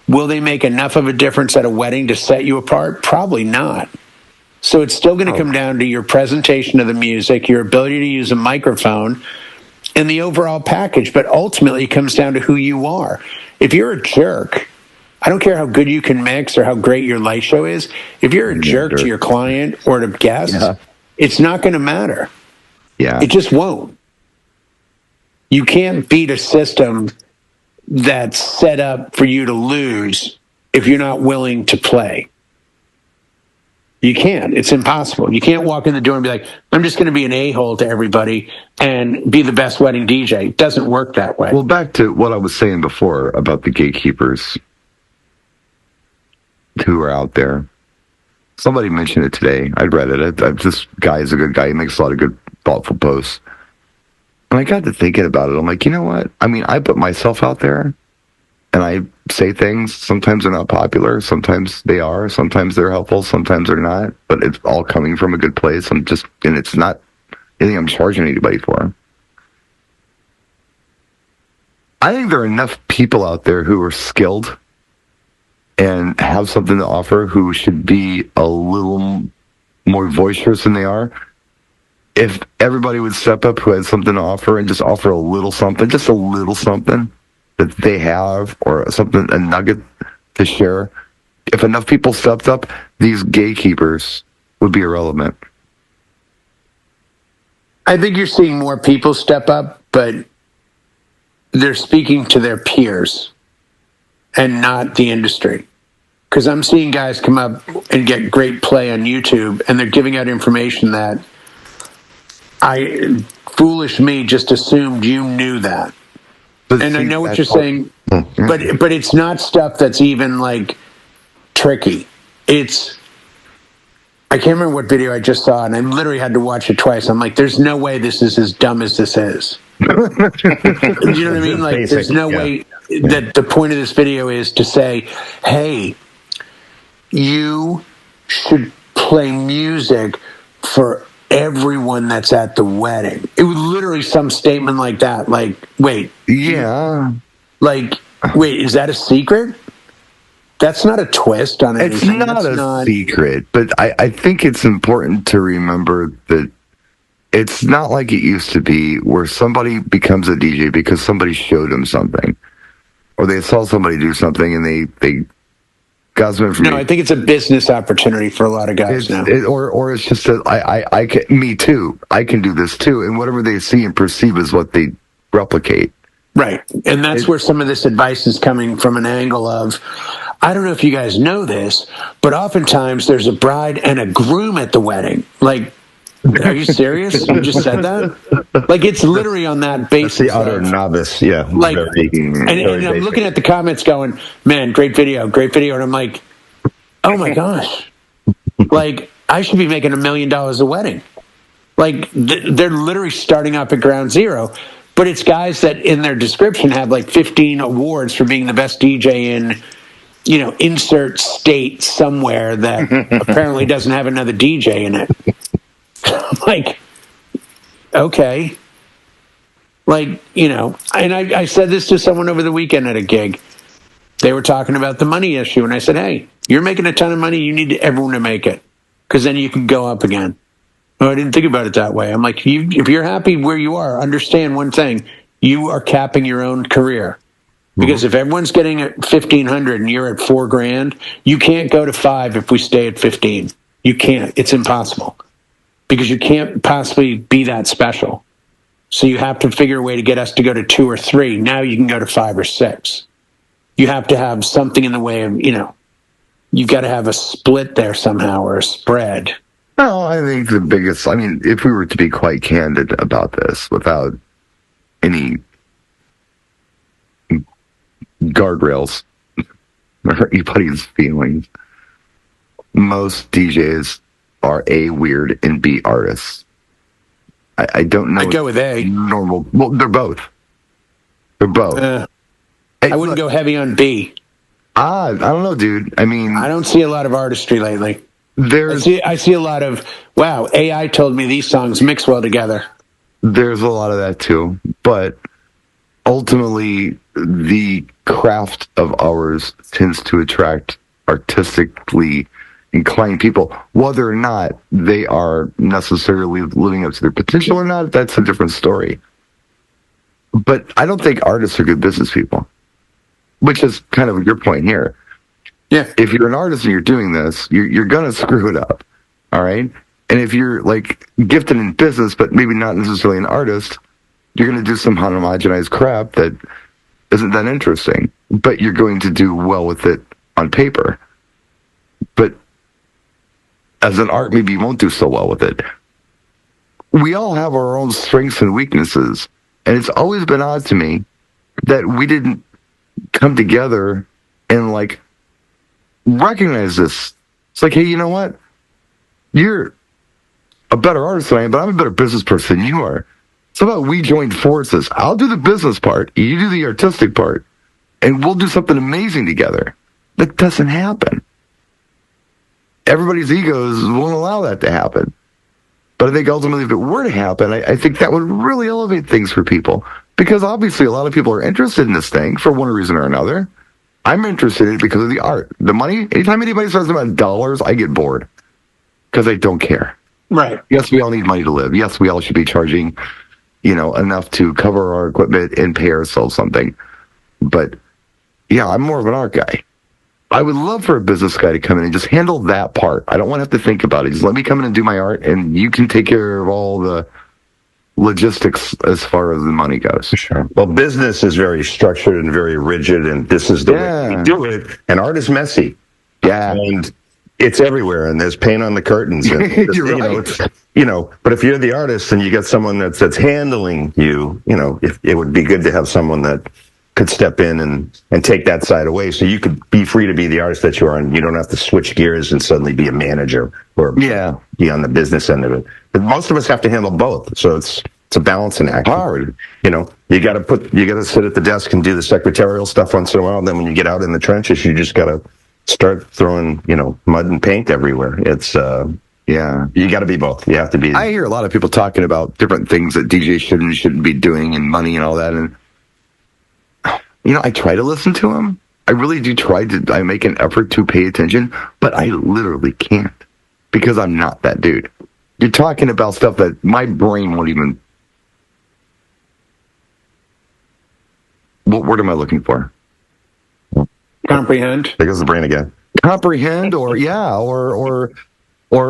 will they make enough of a difference at a wedding to set you apart? Probably not. So it's still going to come down to your presentation of the music, your ability to use a microphone, and the overall package. But ultimately, it comes down to who you are. If you're a jerk, I don't care how good you can mix or how great your light show is. If you're a jerk to your client or to guests, it's not going to matter. Yeah. It just won't. You can't beat a system that's set up for you to lose if you're not willing to play. You can't. It's impossible. You can't walk in the door and be like, I'm just going to be an a-hole to everybody and be the best wedding DJ. It doesn't work that way. Well, back to what I was saying before about the gatekeepers who are out there. Somebody mentioned it today. I read it. This guy is a good guy. He makes a lot of good, thoughtful posts. And I got to thinking about it. I'm like, you know what? I mean, I put myself out there. And I say things, sometimes they're not popular, sometimes they are, sometimes they're helpful, sometimes they're not, but it's all coming from a good place. And it's not anything I'm charging anybody for. I think there are enough people out there who are skilled and have something to offer who should be a little more boisterous than they are. If everybody would step up who has something to offer and just offer a little something, just a little something that they have, or something, a nugget to share. If enough people stepped up, these gatekeepers would be irrelevant. I think you're seeing more people step up, but they're speaking to their peers and not the industry. Because I'm seeing guys come up and get great play on YouTube, and they're giving out information that foolish me just assumed you knew that. And I know what you're saying, but it's not stuff that's even like tricky. I can't remember what video I just saw, and I literally had to watch it twice. I'm like, there's no way this is as dumb as this is. You know what I mean? Like, there's no way that the point of this video is to say, hey, you should play music for everyone that's at the wedding. It was literally some statement like that. Like, wait. Yeah. Like, wait, is that a secret? That's not a twist on anything. It's not a secret, but I think it's important to remember that it's not like it used to be where somebody becomes a DJ because somebody showed them something. Or they saw somebody do something and they got some information. No, I think it's a business opportunity for a lot of guys now. Or it's just that I can, me too. I can do this too. And whatever they see and perceive is what they replicate. Right. And that's where some of this advice is coming from, an angle of, I don't know if you guys know this, but oftentimes there's a bride and a groom at the wedding. Like, are you serious? You just said that? Like, it's literally on that basis. That's the utter novice, yeah. Like, and I'm looking at the comments going, man, great video. And I'm like, oh my gosh. Like, I should be making $1 million a wedding. Like, they're literally starting up at ground zero. But it's guys that in their description have like 15 awards for being the best DJ in, insert state somewhere that apparently doesn't have another DJ in it. I'm like, okay. Like, and I said this to someone over the weekend at a gig. They were talking about the money issue, and I said, hey, you're making a ton of money. You need everyone to make it, because then you can go up again. Oh, I didn't think about it that way. I'm like, if you're happy where you are, understand one thing. You are capping your own career. Because if everyone's getting at $1,500 and you're at $4,000, you can't go to 5 if we stay at 15. You can't. It's impossible. Because you can't possibly be that special. So you have to figure a way to get us to go to 2 or 3. Now you can go to 5 or 6. You have to have something in the way of, you've got to have a split there somehow, or a spread. No, I think the biggest, if we were to be quite candid about this without any guardrails or anybody's feelings, most DJs are A, weird, and B, artists. I don't know. I'd go with A. Normal. Well, they're both. They're both. I wouldn't go heavy on B. I don't know, dude. I mean, I don't see a lot of artistry lately. I see a lot of, wow, AI told me these songs mix well together. There's a lot of that too. But ultimately, the craft of ours tends to attract artistically inclined people. Whether or not they are necessarily living up to their potential or not, that's a different story. But I don't think artists are good business people, which is kind of your point here. Yeah. If you're an artist and you're doing this, you're going to screw it up. All right? And if you're like gifted in business, but maybe not necessarily an artist, you're going to do some homogenized crap that isn't that interesting, but you're going to do well with it on paper. But as an art, maybe you won't do so well with it. We all have our own strengths and weaknesses. And it's always been odd to me that we didn't come together and like recognize this. It's like, hey, you know what? You're a better artist than I am, but I'm a better business person than you are. So about we joined forces. I'll do the business part, you do the artistic part, and we'll do something amazing together. That doesn't happen. Everybody's egos won't allow that to happen. But I think ultimately if it were to happen, I think that would really elevate things for people. Because obviously a lot of people are interested in this thing for one reason or another. I'm interested in it because of the art. The money, anytime anybody starts about dollars, I get bored. Because I don't care. Right. Yes, we all need money to live. Yes, we all should be charging, enough to cover our equipment and pay ourselves something. But, yeah, I'm more of an art guy. I would love for a business guy to come in and just handle that part. I don't want to have to think about it. Just let me come in and do my art, and you can take care of all the logistics as far as the money goes. Sure. Well, business is very structured and very rigid, and this is the way we do it. And art is messy. Yeah. And it's everywhere, and there's paint on the curtains. And You're right. But if you're the artist and you got someone that's handling you, if it would be good to have someone that could step in and take that side away, so you could be free to be the artist that you are, and you don't have to switch gears and suddenly be a manager or be on the business end of it. But most of us have to handle both, so it's a balancing act. Hard. You got to sit at the desk and do the secretarial stuff once in a while. And then when you get out in the trenches, you just got to start throwing mud and paint everywhere. It's you got to be both. You have to be. I hear a lot of people talking about different things that DJs should and shouldn't be doing, and money and all that, and I try to listen to them. I really do try to. I make an effort to pay attention, but I literally can't because I'm not that dude. You're talking about stuff that my brain won't even. What word am I looking for? Comprehend. There goes the brain again. Comprehend, or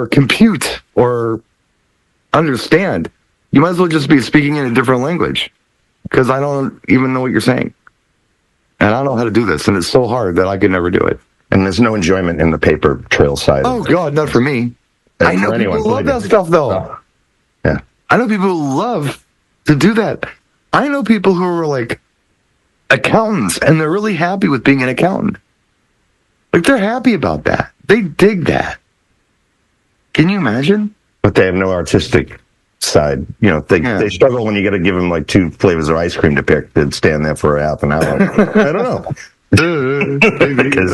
compute, or understand. You might as well just be speaking in a different language, because I don't even know what you're saying. And I don't know how to do this, and it's so hard that I could never do it. And there's no enjoyment in the paper trail side. Oh, God, not for me. I know people who love that stuff, though. Yeah. I know people who love to do that. I know people who are, like, accountants, and they're really happy with being an accountant. Like, they're happy about that. They dig that. Can you imagine? But they have no artistic side. They struggle when you got to give them like 2 flavors of ice cream to pick. They'd stand there for a half an hour. I don't know. Because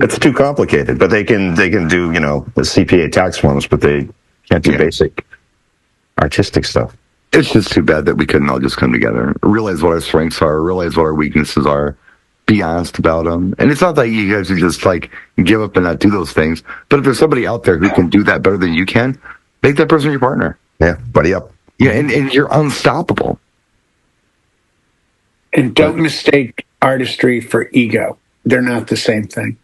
it's too complicated. But they can do, the CPA tax forms, but they can't do basic artistic stuff. It's just too bad that we couldn't all just come together, realize what our strengths are, realize what our weaknesses are, be honest about them. And it's not that you guys are just like give up and not do those things. But if there's somebody out there who can do that better than you can, make that person your partner. Yeah, buddy up. Yeah, and you're unstoppable. And don't mistake artistry for ego. They're not the same thing.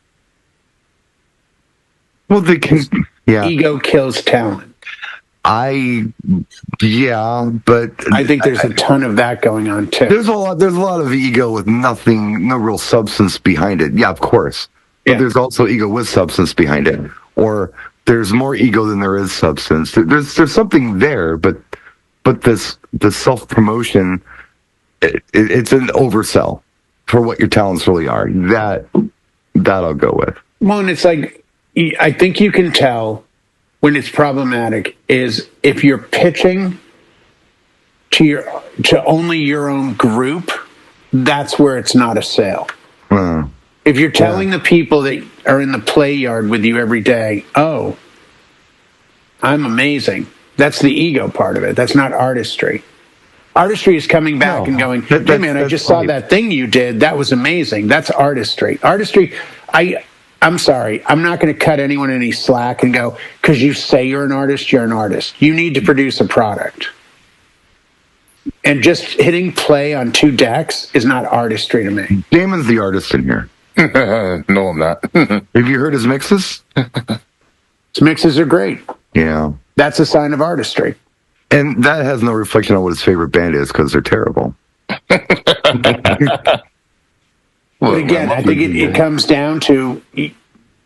Well, they can. Yeah, ego kills talent. but I think there's a ton of that going on too. There's a lot of ego with no real substance behind it. Yeah, of course. But there's also ego with substance behind it, or there's more ego than there is substance. There's something there, but the self-promotion, it's an oversell for what your talents really are. That I'll go with. Well, and it's like, I think you can tell when it's problematic is if you're pitching to only your own group, that's where it's not a sale. If you're telling the people that are in the play yard with you every day, oh, I'm amazing, that's the ego part of it. That's not artistry. Artistry is coming back and going, hey man, I just saw that thing you did. That was amazing. That's artistry. Artistry, I'm sorry, I'm not going to cut anyone any slack and go, because you say you're an artist, you're an artist. You need to produce a product. And just hitting play on 2 decks is not artistry to me. Damon's the artist in here. No, I'm not. Have you heard his mixes? His mixes are great. Yeah. That's a sign of artistry. And that has no reflection on what his favorite band is, because they're terrible. But again, I think it comes down to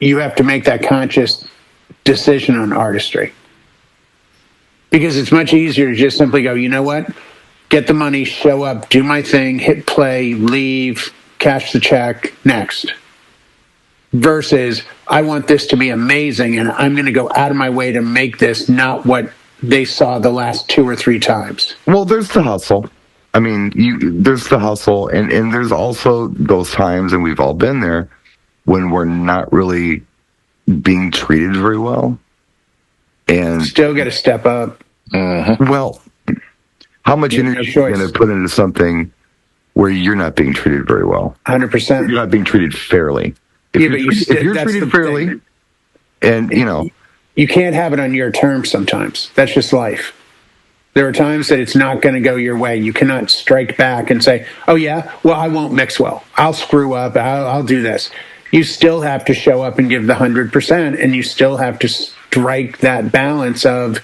you have to make that conscious decision on artistry. Because it's much easier to just simply go, you know what? Get the money, show up, do my thing, hit play, leave, cash the check, next. Versus, I want this to be amazing, and I'm going to go out of my way to make this not what they saw the last 2 or 3 times. Well, there's the hustle. I mean, there's the hustle, and there's also those times, and we've all been there, when we're not really being treated very well. And still got to step up. Well, how much energy are you going to put into something where you're not being treated very well? 100%. You're not being treated fairly. If you're treated fairly, thing. And, you know. You can't have it on your terms sometimes. That's just life. There are times that it's not going to go your way. You cannot strike back and say, oh, yeah, well, I won't mix well. I'll screw up. I'll do this. You still have to show up and give the 100%, and you still have to strike that balance of,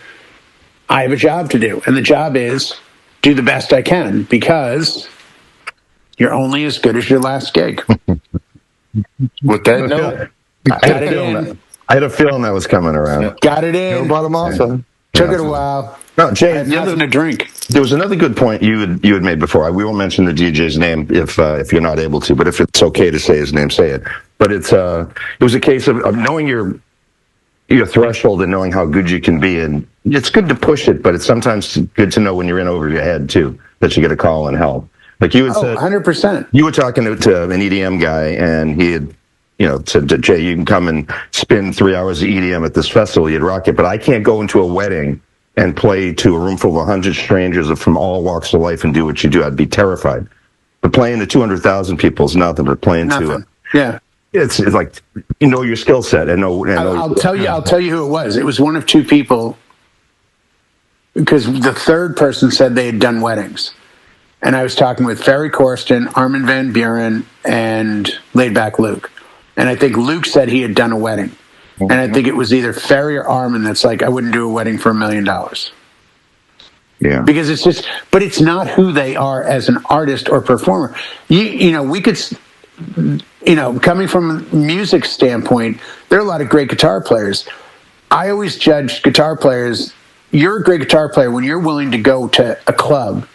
I have a job to do. And the job is do the best I can, because you're only as good as your last gig. With that note, I had a feeling that was coming around. Got it in. No bottom off. Took it a while. No, Jay, I had nothing to drink. There was another good point you had made before. We won't mention the DJ's name if you're not able to, but if it's okay to say his name, say it. But it was a case of knowing your threshold and knowing how good you can be, and it's good to push it, but it's sometimes good to know when you're in over your head too, that you get a call and help. Like you had said, 100%. You were talking to an EDM guy, and he had, said to Jay, you can come and spin 3 hours of EDM at this festival, you'd rock it, but I can't go into a wedding and play to a room full of 100 strangers from all walks of life and do what you do. I'd be terrified. But playing to 200,000 people is nothing, but playing to it's like, your skill set and know. I'll tell you who it was. It was one of 2 people, because the third person said they had done weddings. And I was talking with Ferry Corsten, Armin van Buren, and Laidback Luke. And I think Luke said he had done a wedding. And I think it was either Ferry or Armin that's like, I wouldn't do a wedding for $1 million. Yeah. Because it's just, but it's not who they are as an artist or performer. We could, coming from a music standpoint, there are a lot of great guitar players. I always judge guitar players. You're a great guitar player when you're willing to go to a club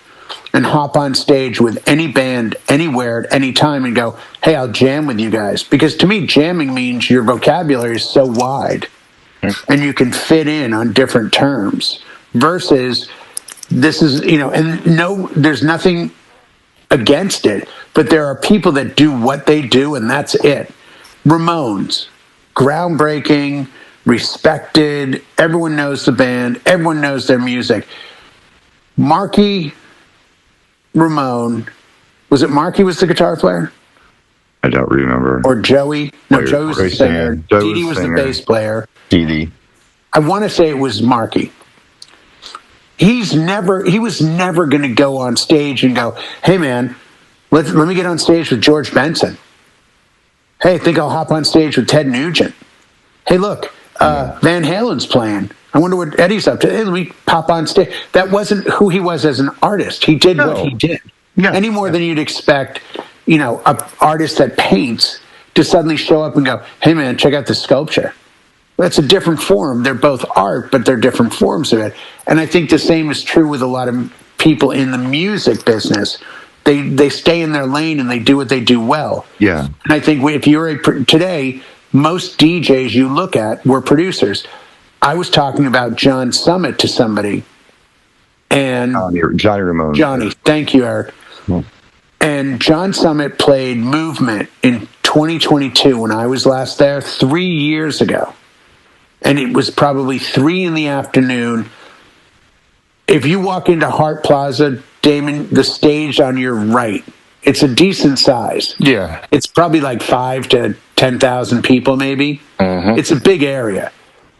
and hop on stage with any band, anywhere, at any time, and go, hey, I'll jam with you guys. Because to me, jamming means your vocabulary is so wide, and you can fit in on different terms. Versus, this is, and no, there's nothing against it, but there are people that do what they do, and that's it. Ramones, groundbreaking, respected, everyone knows the band, everyone knows their music. Marky Ramone, was it Marky was the guitar player? I don't remember. Or Joey? No, Joey was the singer. Dee Dee was the bass player. Dee Dee. I want to say it was Marky. He was never going to go on stage and go, hey man, let me get on stage with George Benson. Hey, I think I'll hop on stage with Ted Nugent. Hey, look, Van Halen's playing. I wonder what Eddie's up to. Hey, let me pop on stage. That wasn't who he was as an artist. He did what he did. Yeah. Any more than you'd expect, an artist that paints to suddenly show up and go, hey, man, check out this sculpture. That's a different form. They're both art, but they're different forms of it. And I think the same is true with a lot of people in the music business. They stay in their lane and they do what they do well. Yeah. And I think if you're today, most DJs you look at were producers. I was talking about John Summit to somebody, and Johnny Ramone. Johnny, thank you, Eric. And John Summit played Movement in 2022 when I was last there 3 years ago. And it was probably 3 in the afternoon. If you walk into Hart Plaza, Damon, the stage on your right, it's a decent size. Yeah. It's probably like 5 to 10,000 people, maybe. Mm-hmm. It's a big area,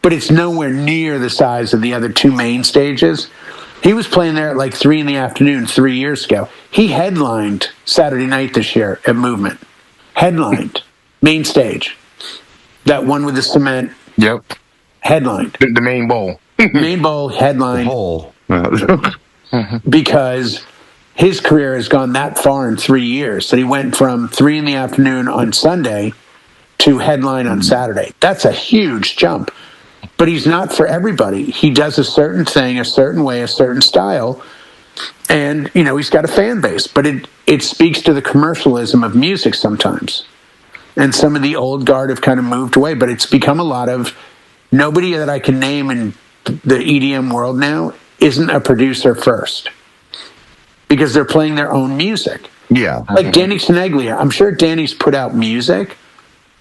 but it's nowhere near the size of the other 2 main stages. He was playing there at like 3 in the afternoon 3 years ago. He headlined Saturday night this year at Movement. Headlined. Main stage. That one with the cement. Yep. Headlined. The main bowl. Main bowl, headlined. Because his career has gone that far in 3 years that he went from 3 in the afternoon on Sunday to headline on Saturday. That's a huge jump. But he's not for everybody. He does a certain thing, a certain way, a certain style. And, you know, he's got a fan base. But it speaks to the commercialism of music sometimes. And some of the old guard have kind of moved away. But it's become a lot of... Nobody that I can name in the EDM world now isn't a producer first. Because they're playing their own music. Yeah. Like Danny Tenaglia. I'm sure Danny's put out music.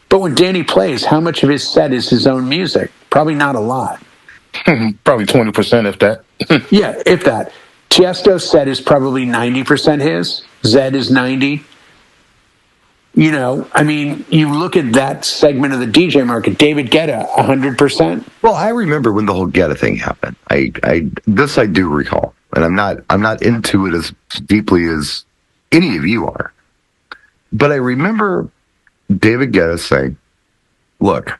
But when Danny plays, how much of his set is his own music? Probably not a lot. Probably 20%, if that. Yeah, if that. Tiesto's set is probably 90% his. Zed is 90. You know, I mean, you look at that segment of the DJ market. David Guetta, 100%. Well, I remember when the whole Guetta thing happened. This I do recall, and I'm not into it as deeply as any of you are. But I remember David Guetta saying, "Look,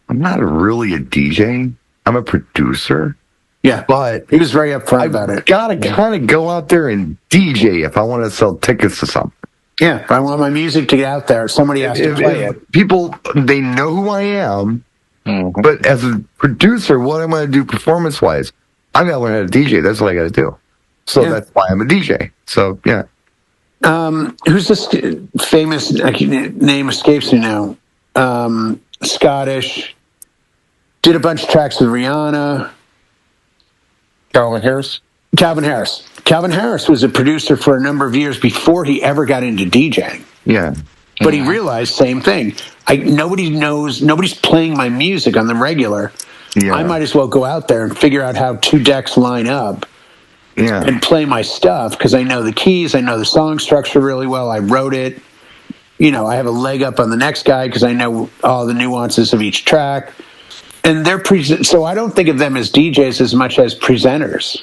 I'm not really a DJ. I'm a producer." Yeah, but he was very upfront about it. Gotta kind of go out there and DJ if I want to sell tickets to something. Yeah, if I want my music to get out there, somebody has to play it. People, they know who I am, but as a producer, what I'm going to do performance-wise, I got to learn how to DJ. That's what I got to do. So that's why I'm a DJ. So, yeah. Who's this famous, name escapes me now, Scottish, did a bunch of tracks with Rihanna. Calvin Harris? Calvin Harris. Calvin Harris was a producer for a number of years before he ever got into DJing. Yeah. But he realized, same thing. Nobody's playing my music on the regular. Yeah. I might as well go out there and figure out how 2 decks line up and play my stuff because I know the keys, I know the song structure really well. I wrote it. You know, I have a leg up on the next guy because I know all the nuances of each track. And so I don't think of them as DJs as much as presenters.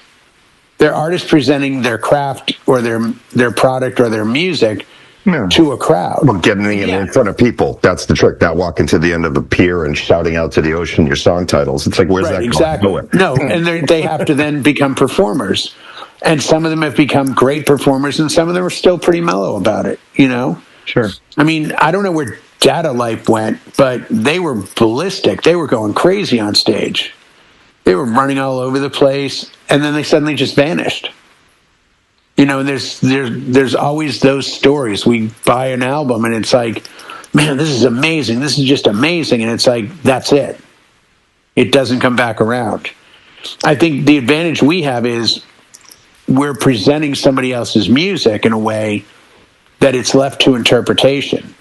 They're artists presenting their craft or their product or their music to a crowd. Well, getting it in front of people. That's the trick. Not walking to the end of a pier and shouting out to the ocean your song titles. It's like, where's that going? No, and they have to then become performers. And some of them have become great performers, and some of them are still pretty mellow about it, you know? Sure. I mean, I don't know where Data Life went, but they were ballistic. They were going crazy on stage. They were running all over the place, and then they suddenly just vanished. You know, and there's always those stories. We buy an album, and it's like, man, this is amazing. This is just amazing. And it's like, that's it. It doesn't come back around. I think the advantage we have is we're presenting somebody else's music in a way that it's left to interpretation.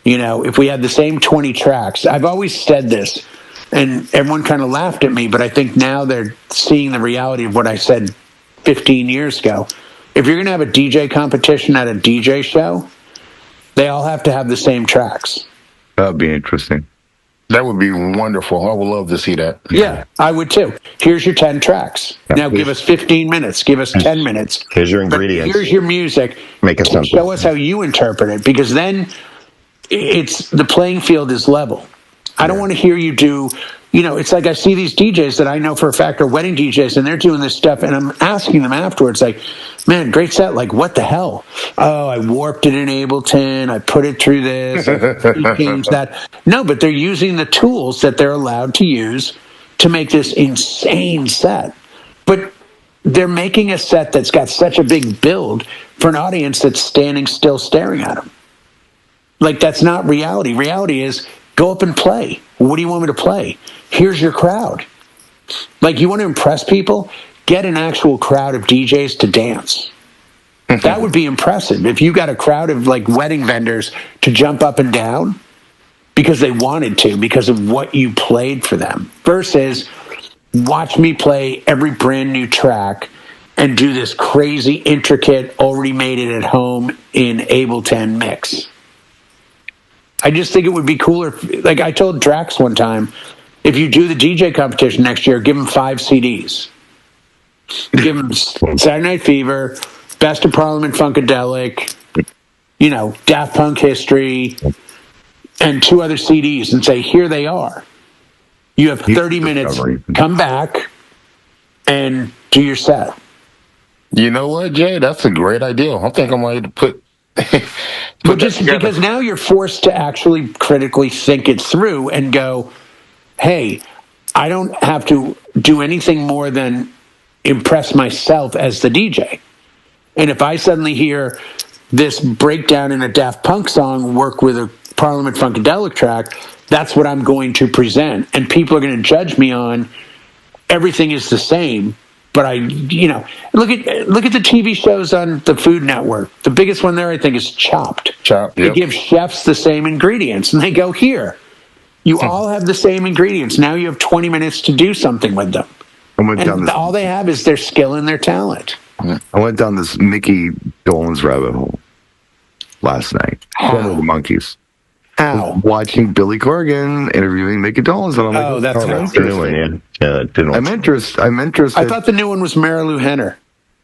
You know, if we had the same 20 tracks, I've always said this, and everyone kind of laughed at me, but I think now they're seeing the reality of what I said 15 years ago. If you're going to have a DJ competition at a DJ show, they all have to have the same tracks. That would be interesting. That would be wonderful. I would love to see that. Yeah, I would too. Here's your 10 tracks. Now give us 15 minutes. Give us 10 minutes. Here's your ingredients. Here's your music. Make it simple. Show us how you interpret it, because then it's the playing field is level. I don't want to hear you do, you know, it's like I see these DJs that I know for a fact are wedding DJs, and they're doing this stuff, and I'm asking them afterwards, like, man, great set. Like, what the hell? Oh, I warped it in Ableton. I put it through this. I changed that. No, but they're using the tools that they're allowed to use to make this insane set. But they're making a set that's got such a big build for an audience that's standing still staring at them. Like, that's not reality. Reality is Go up and play. What do you want me to play? Here's your crowd. Like, you want to impress people? Get an actual crowd of DJs to dance. That would be impressive. If you got a crowd of, like, wedding vendors to jump up and down because they wanted to, because of what you played for them, versus watch me play every brand new track and do this crazy, intricate, already made it at home in Ableton mix. I just think it would be cooler. Like I told Drax one time, if you do the DJ competition next year, give him 5 CDs. Give him Saturday Night Fever, Best of Parliament Funkadelic, Daft Punk History, and 2 other CDs, and say, here they are. You have 30 minutes. Come back and do your set. You know what, Jay? That's a great idea. I think I might put. But just because now you're forced to actually critically think it through and go, hey, I don't have to do anything more than impress myself as the DJ. And if I suddenly hear this breakdown in a Daft Punk song work with a Parliament Funkadelic track, that's what I'm going to present. And people are going to judge me on everything is the same. But look at the TV shows on the Food Network. The biggest one there, I think, is Chopped. Chopped. They give chefs the same ingredients, and they go, here, you all have the same ingredients. Now you have 20 minutes to do something with them. And all they have is their skill and their talent. I went down this Mickey Dolenz rabbit hole last night. One of the Monkeys. How? Watching Billy Corgan interviewing Mickey Dolenz, and I'm like, that's interesting. I'm interested. I thought the new one was Marilu Henner.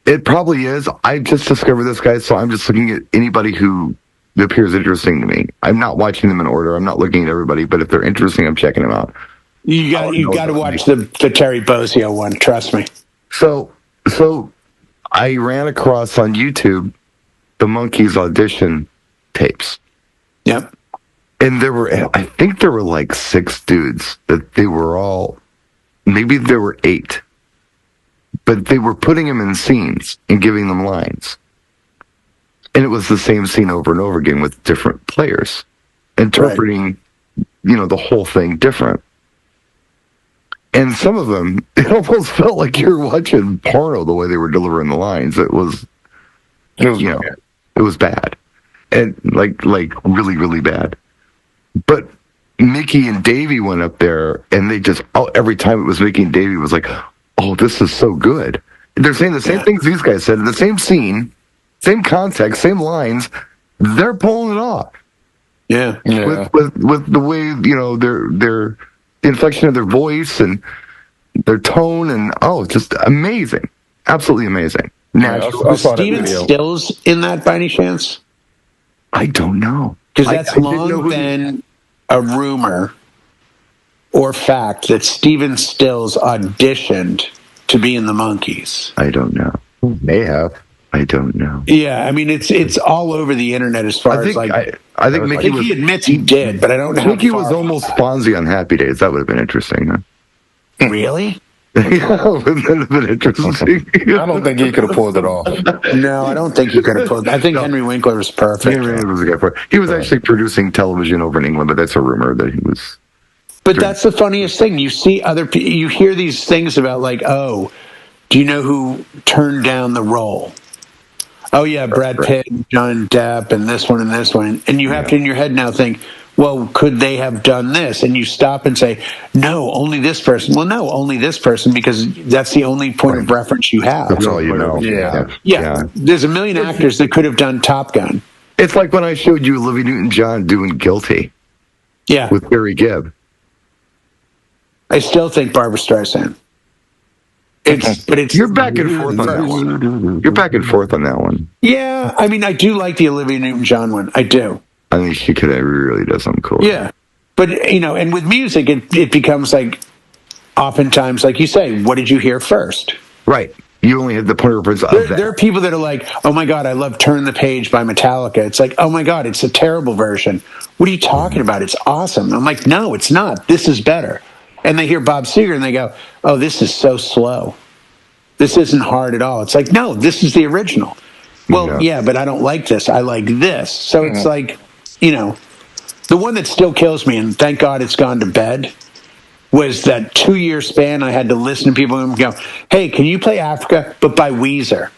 It probably is. I just discovered this guy, so I'm just looking at anybody who appears interesting to me. I'm not watching them in order. I'm not looking at everybody, but if they're interesting, I'm checking them out. You got to watch the Terry Bozzio one. Trust me. So I ran across on YouTube the Monkees audition tapes. Yep. And I think there were like 6 dudes that they were all, maybe there were 8, but they were putting them in scenes and giving them lines. And it was the same scene over and over again with different players, interpreting, the whole thing different. And some of them, it almost felt like you were watching porno the way they were delivering the lines. It was bad. And like really, really bad. But Mickey and Davey went up there, and they just, every time it was Mickey and Davey, was like, oh, this is so good. They're saying the same things these guys said in the same scene, same context, same lines. They're pulling it off. Yeah. With the way, their the inflection of their voice and their tone, and just amazing. Absolutely amazing. Was Steven Stills in that by any chance? I don't know. Because that's long been a rumor or fact that Steven Stills auditioned to be in the Monkees. I don't know. May have. I don't know. Yeah, I mean it's all over the internet as far as like. I think Mickey he admits he did, but I don't know. Mickey was almost Fonzie on Happy Days. That would have been interesting. Huh? Really? Yeah, wouldn't that have been interesting? I don't think he could have pulled it off. No, I don't think he could have pulled it. I think Henry Winkler was perfect. Henry was a guy for it. He was actually producing television over in England, but that's a rumor that he was. But that's the funniest thing. You see you hear these things about like, oh, do you know who turned down the role? Oh yeah, Brad Pitt, John Depp, and this one, and you have to in your head now think, well, could they have done this? And you stop and say, no, only this person. Well, no, only this person, because that's the only point of reference you have. That's all you know. Yeah. There's a million actors that could have done Top Gun. It's like when I showed you Olivia Newton-John doing Guilty. Yeah. With Barry Gibb. I still think Barbra Streisand. You're back and forth on that one. You're back and forth on that one. Yeah, I mean, I do like the Olivia Newton-John one. I do. I think she could have really done something cool. Yeah. But, and with music, it becomes like, oftentimes, like you say, what did you hear first? Right. You only had the point of reference of that. There are people that are like, oh my God, I love Turn the Page by Metallica. It's like, oh my God, it's a terrible version. What are you talking about? It's awesome. I'm like, no, it's not. This is better. And they hear Bob Seger and they go, oh, this is so slow. This isn't hard at all. It's like, no, this is the original. Well, yeah, but I don't like this. I like this. So it's like, the The one that still kills me, and thank God it's gone to bed, was that 2-year span I had to listen to people and go, hey, can you play Africa, but by Weezer?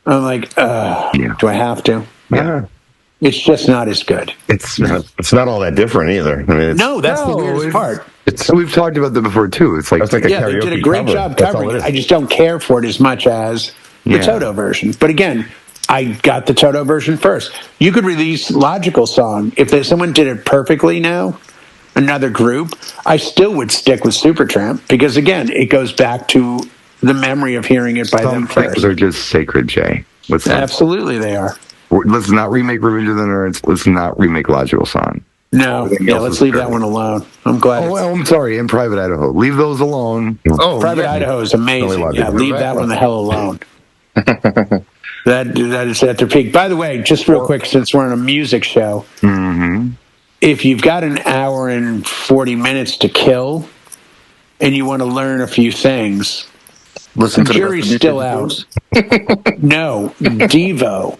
I'm like, do I have to? Yeah. It's just not as good. It's not all that different either. I mean, No, that's the weirdest part. We've talked about that before too. It's like a they karaoke did a great cover. job That's all covering it it. is. I just don't care for it as much as the Toto version. But again, I got the Toto version first. You could release Logical Song. If someone did it perfectly now, another group, I still would stick with Supertramp because, again, it goes back to the memory of hearing it by them first. Things are just sacred, Jay. Absolutely, they are. Let's not remake Revenge of the Nerds. Let's not remake Logical Song. No, let's leave that one alone. I'm glad. I'm sorry. In Private Idaho, leave those alone. Private Idaho is amazing. Yeah, leave that one the hell alone. That is at their peak. By the way, just real quick, since we're on a music show, if you've got an hour and 40 minutes to kill, and you want to learn a few things, Listen to jury's still out. No, Devo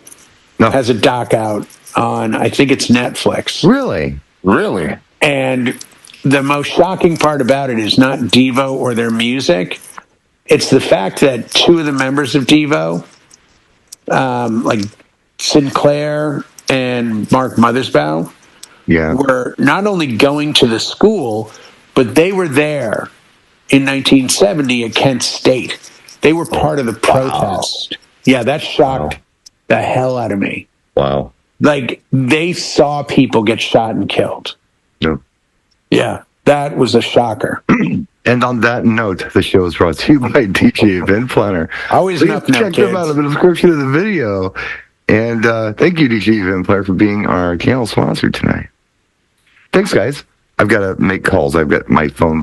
has a doc out on, I think it's Netflix. Really? And the most shocking part about it is not Devo or their music. It's the fact that two of the members of Devo, like Sinclair and Mark Mothersbaugh, were not only going to the school, but they were there in 1970 at Kent State. They were part of the protest. Yeah, that shocked the hell out of me. Wow. Like, they saw people get shot and killed. Yep. Yeah, that was a shocker. And on that note, the show is brought to you by DJ Event Planner. Always Please check them out in the description of the video. And thank you, DJ Event Planner, for being our channel sponsor tonight. Thanks, guys. I've got to make calls. I've got my phone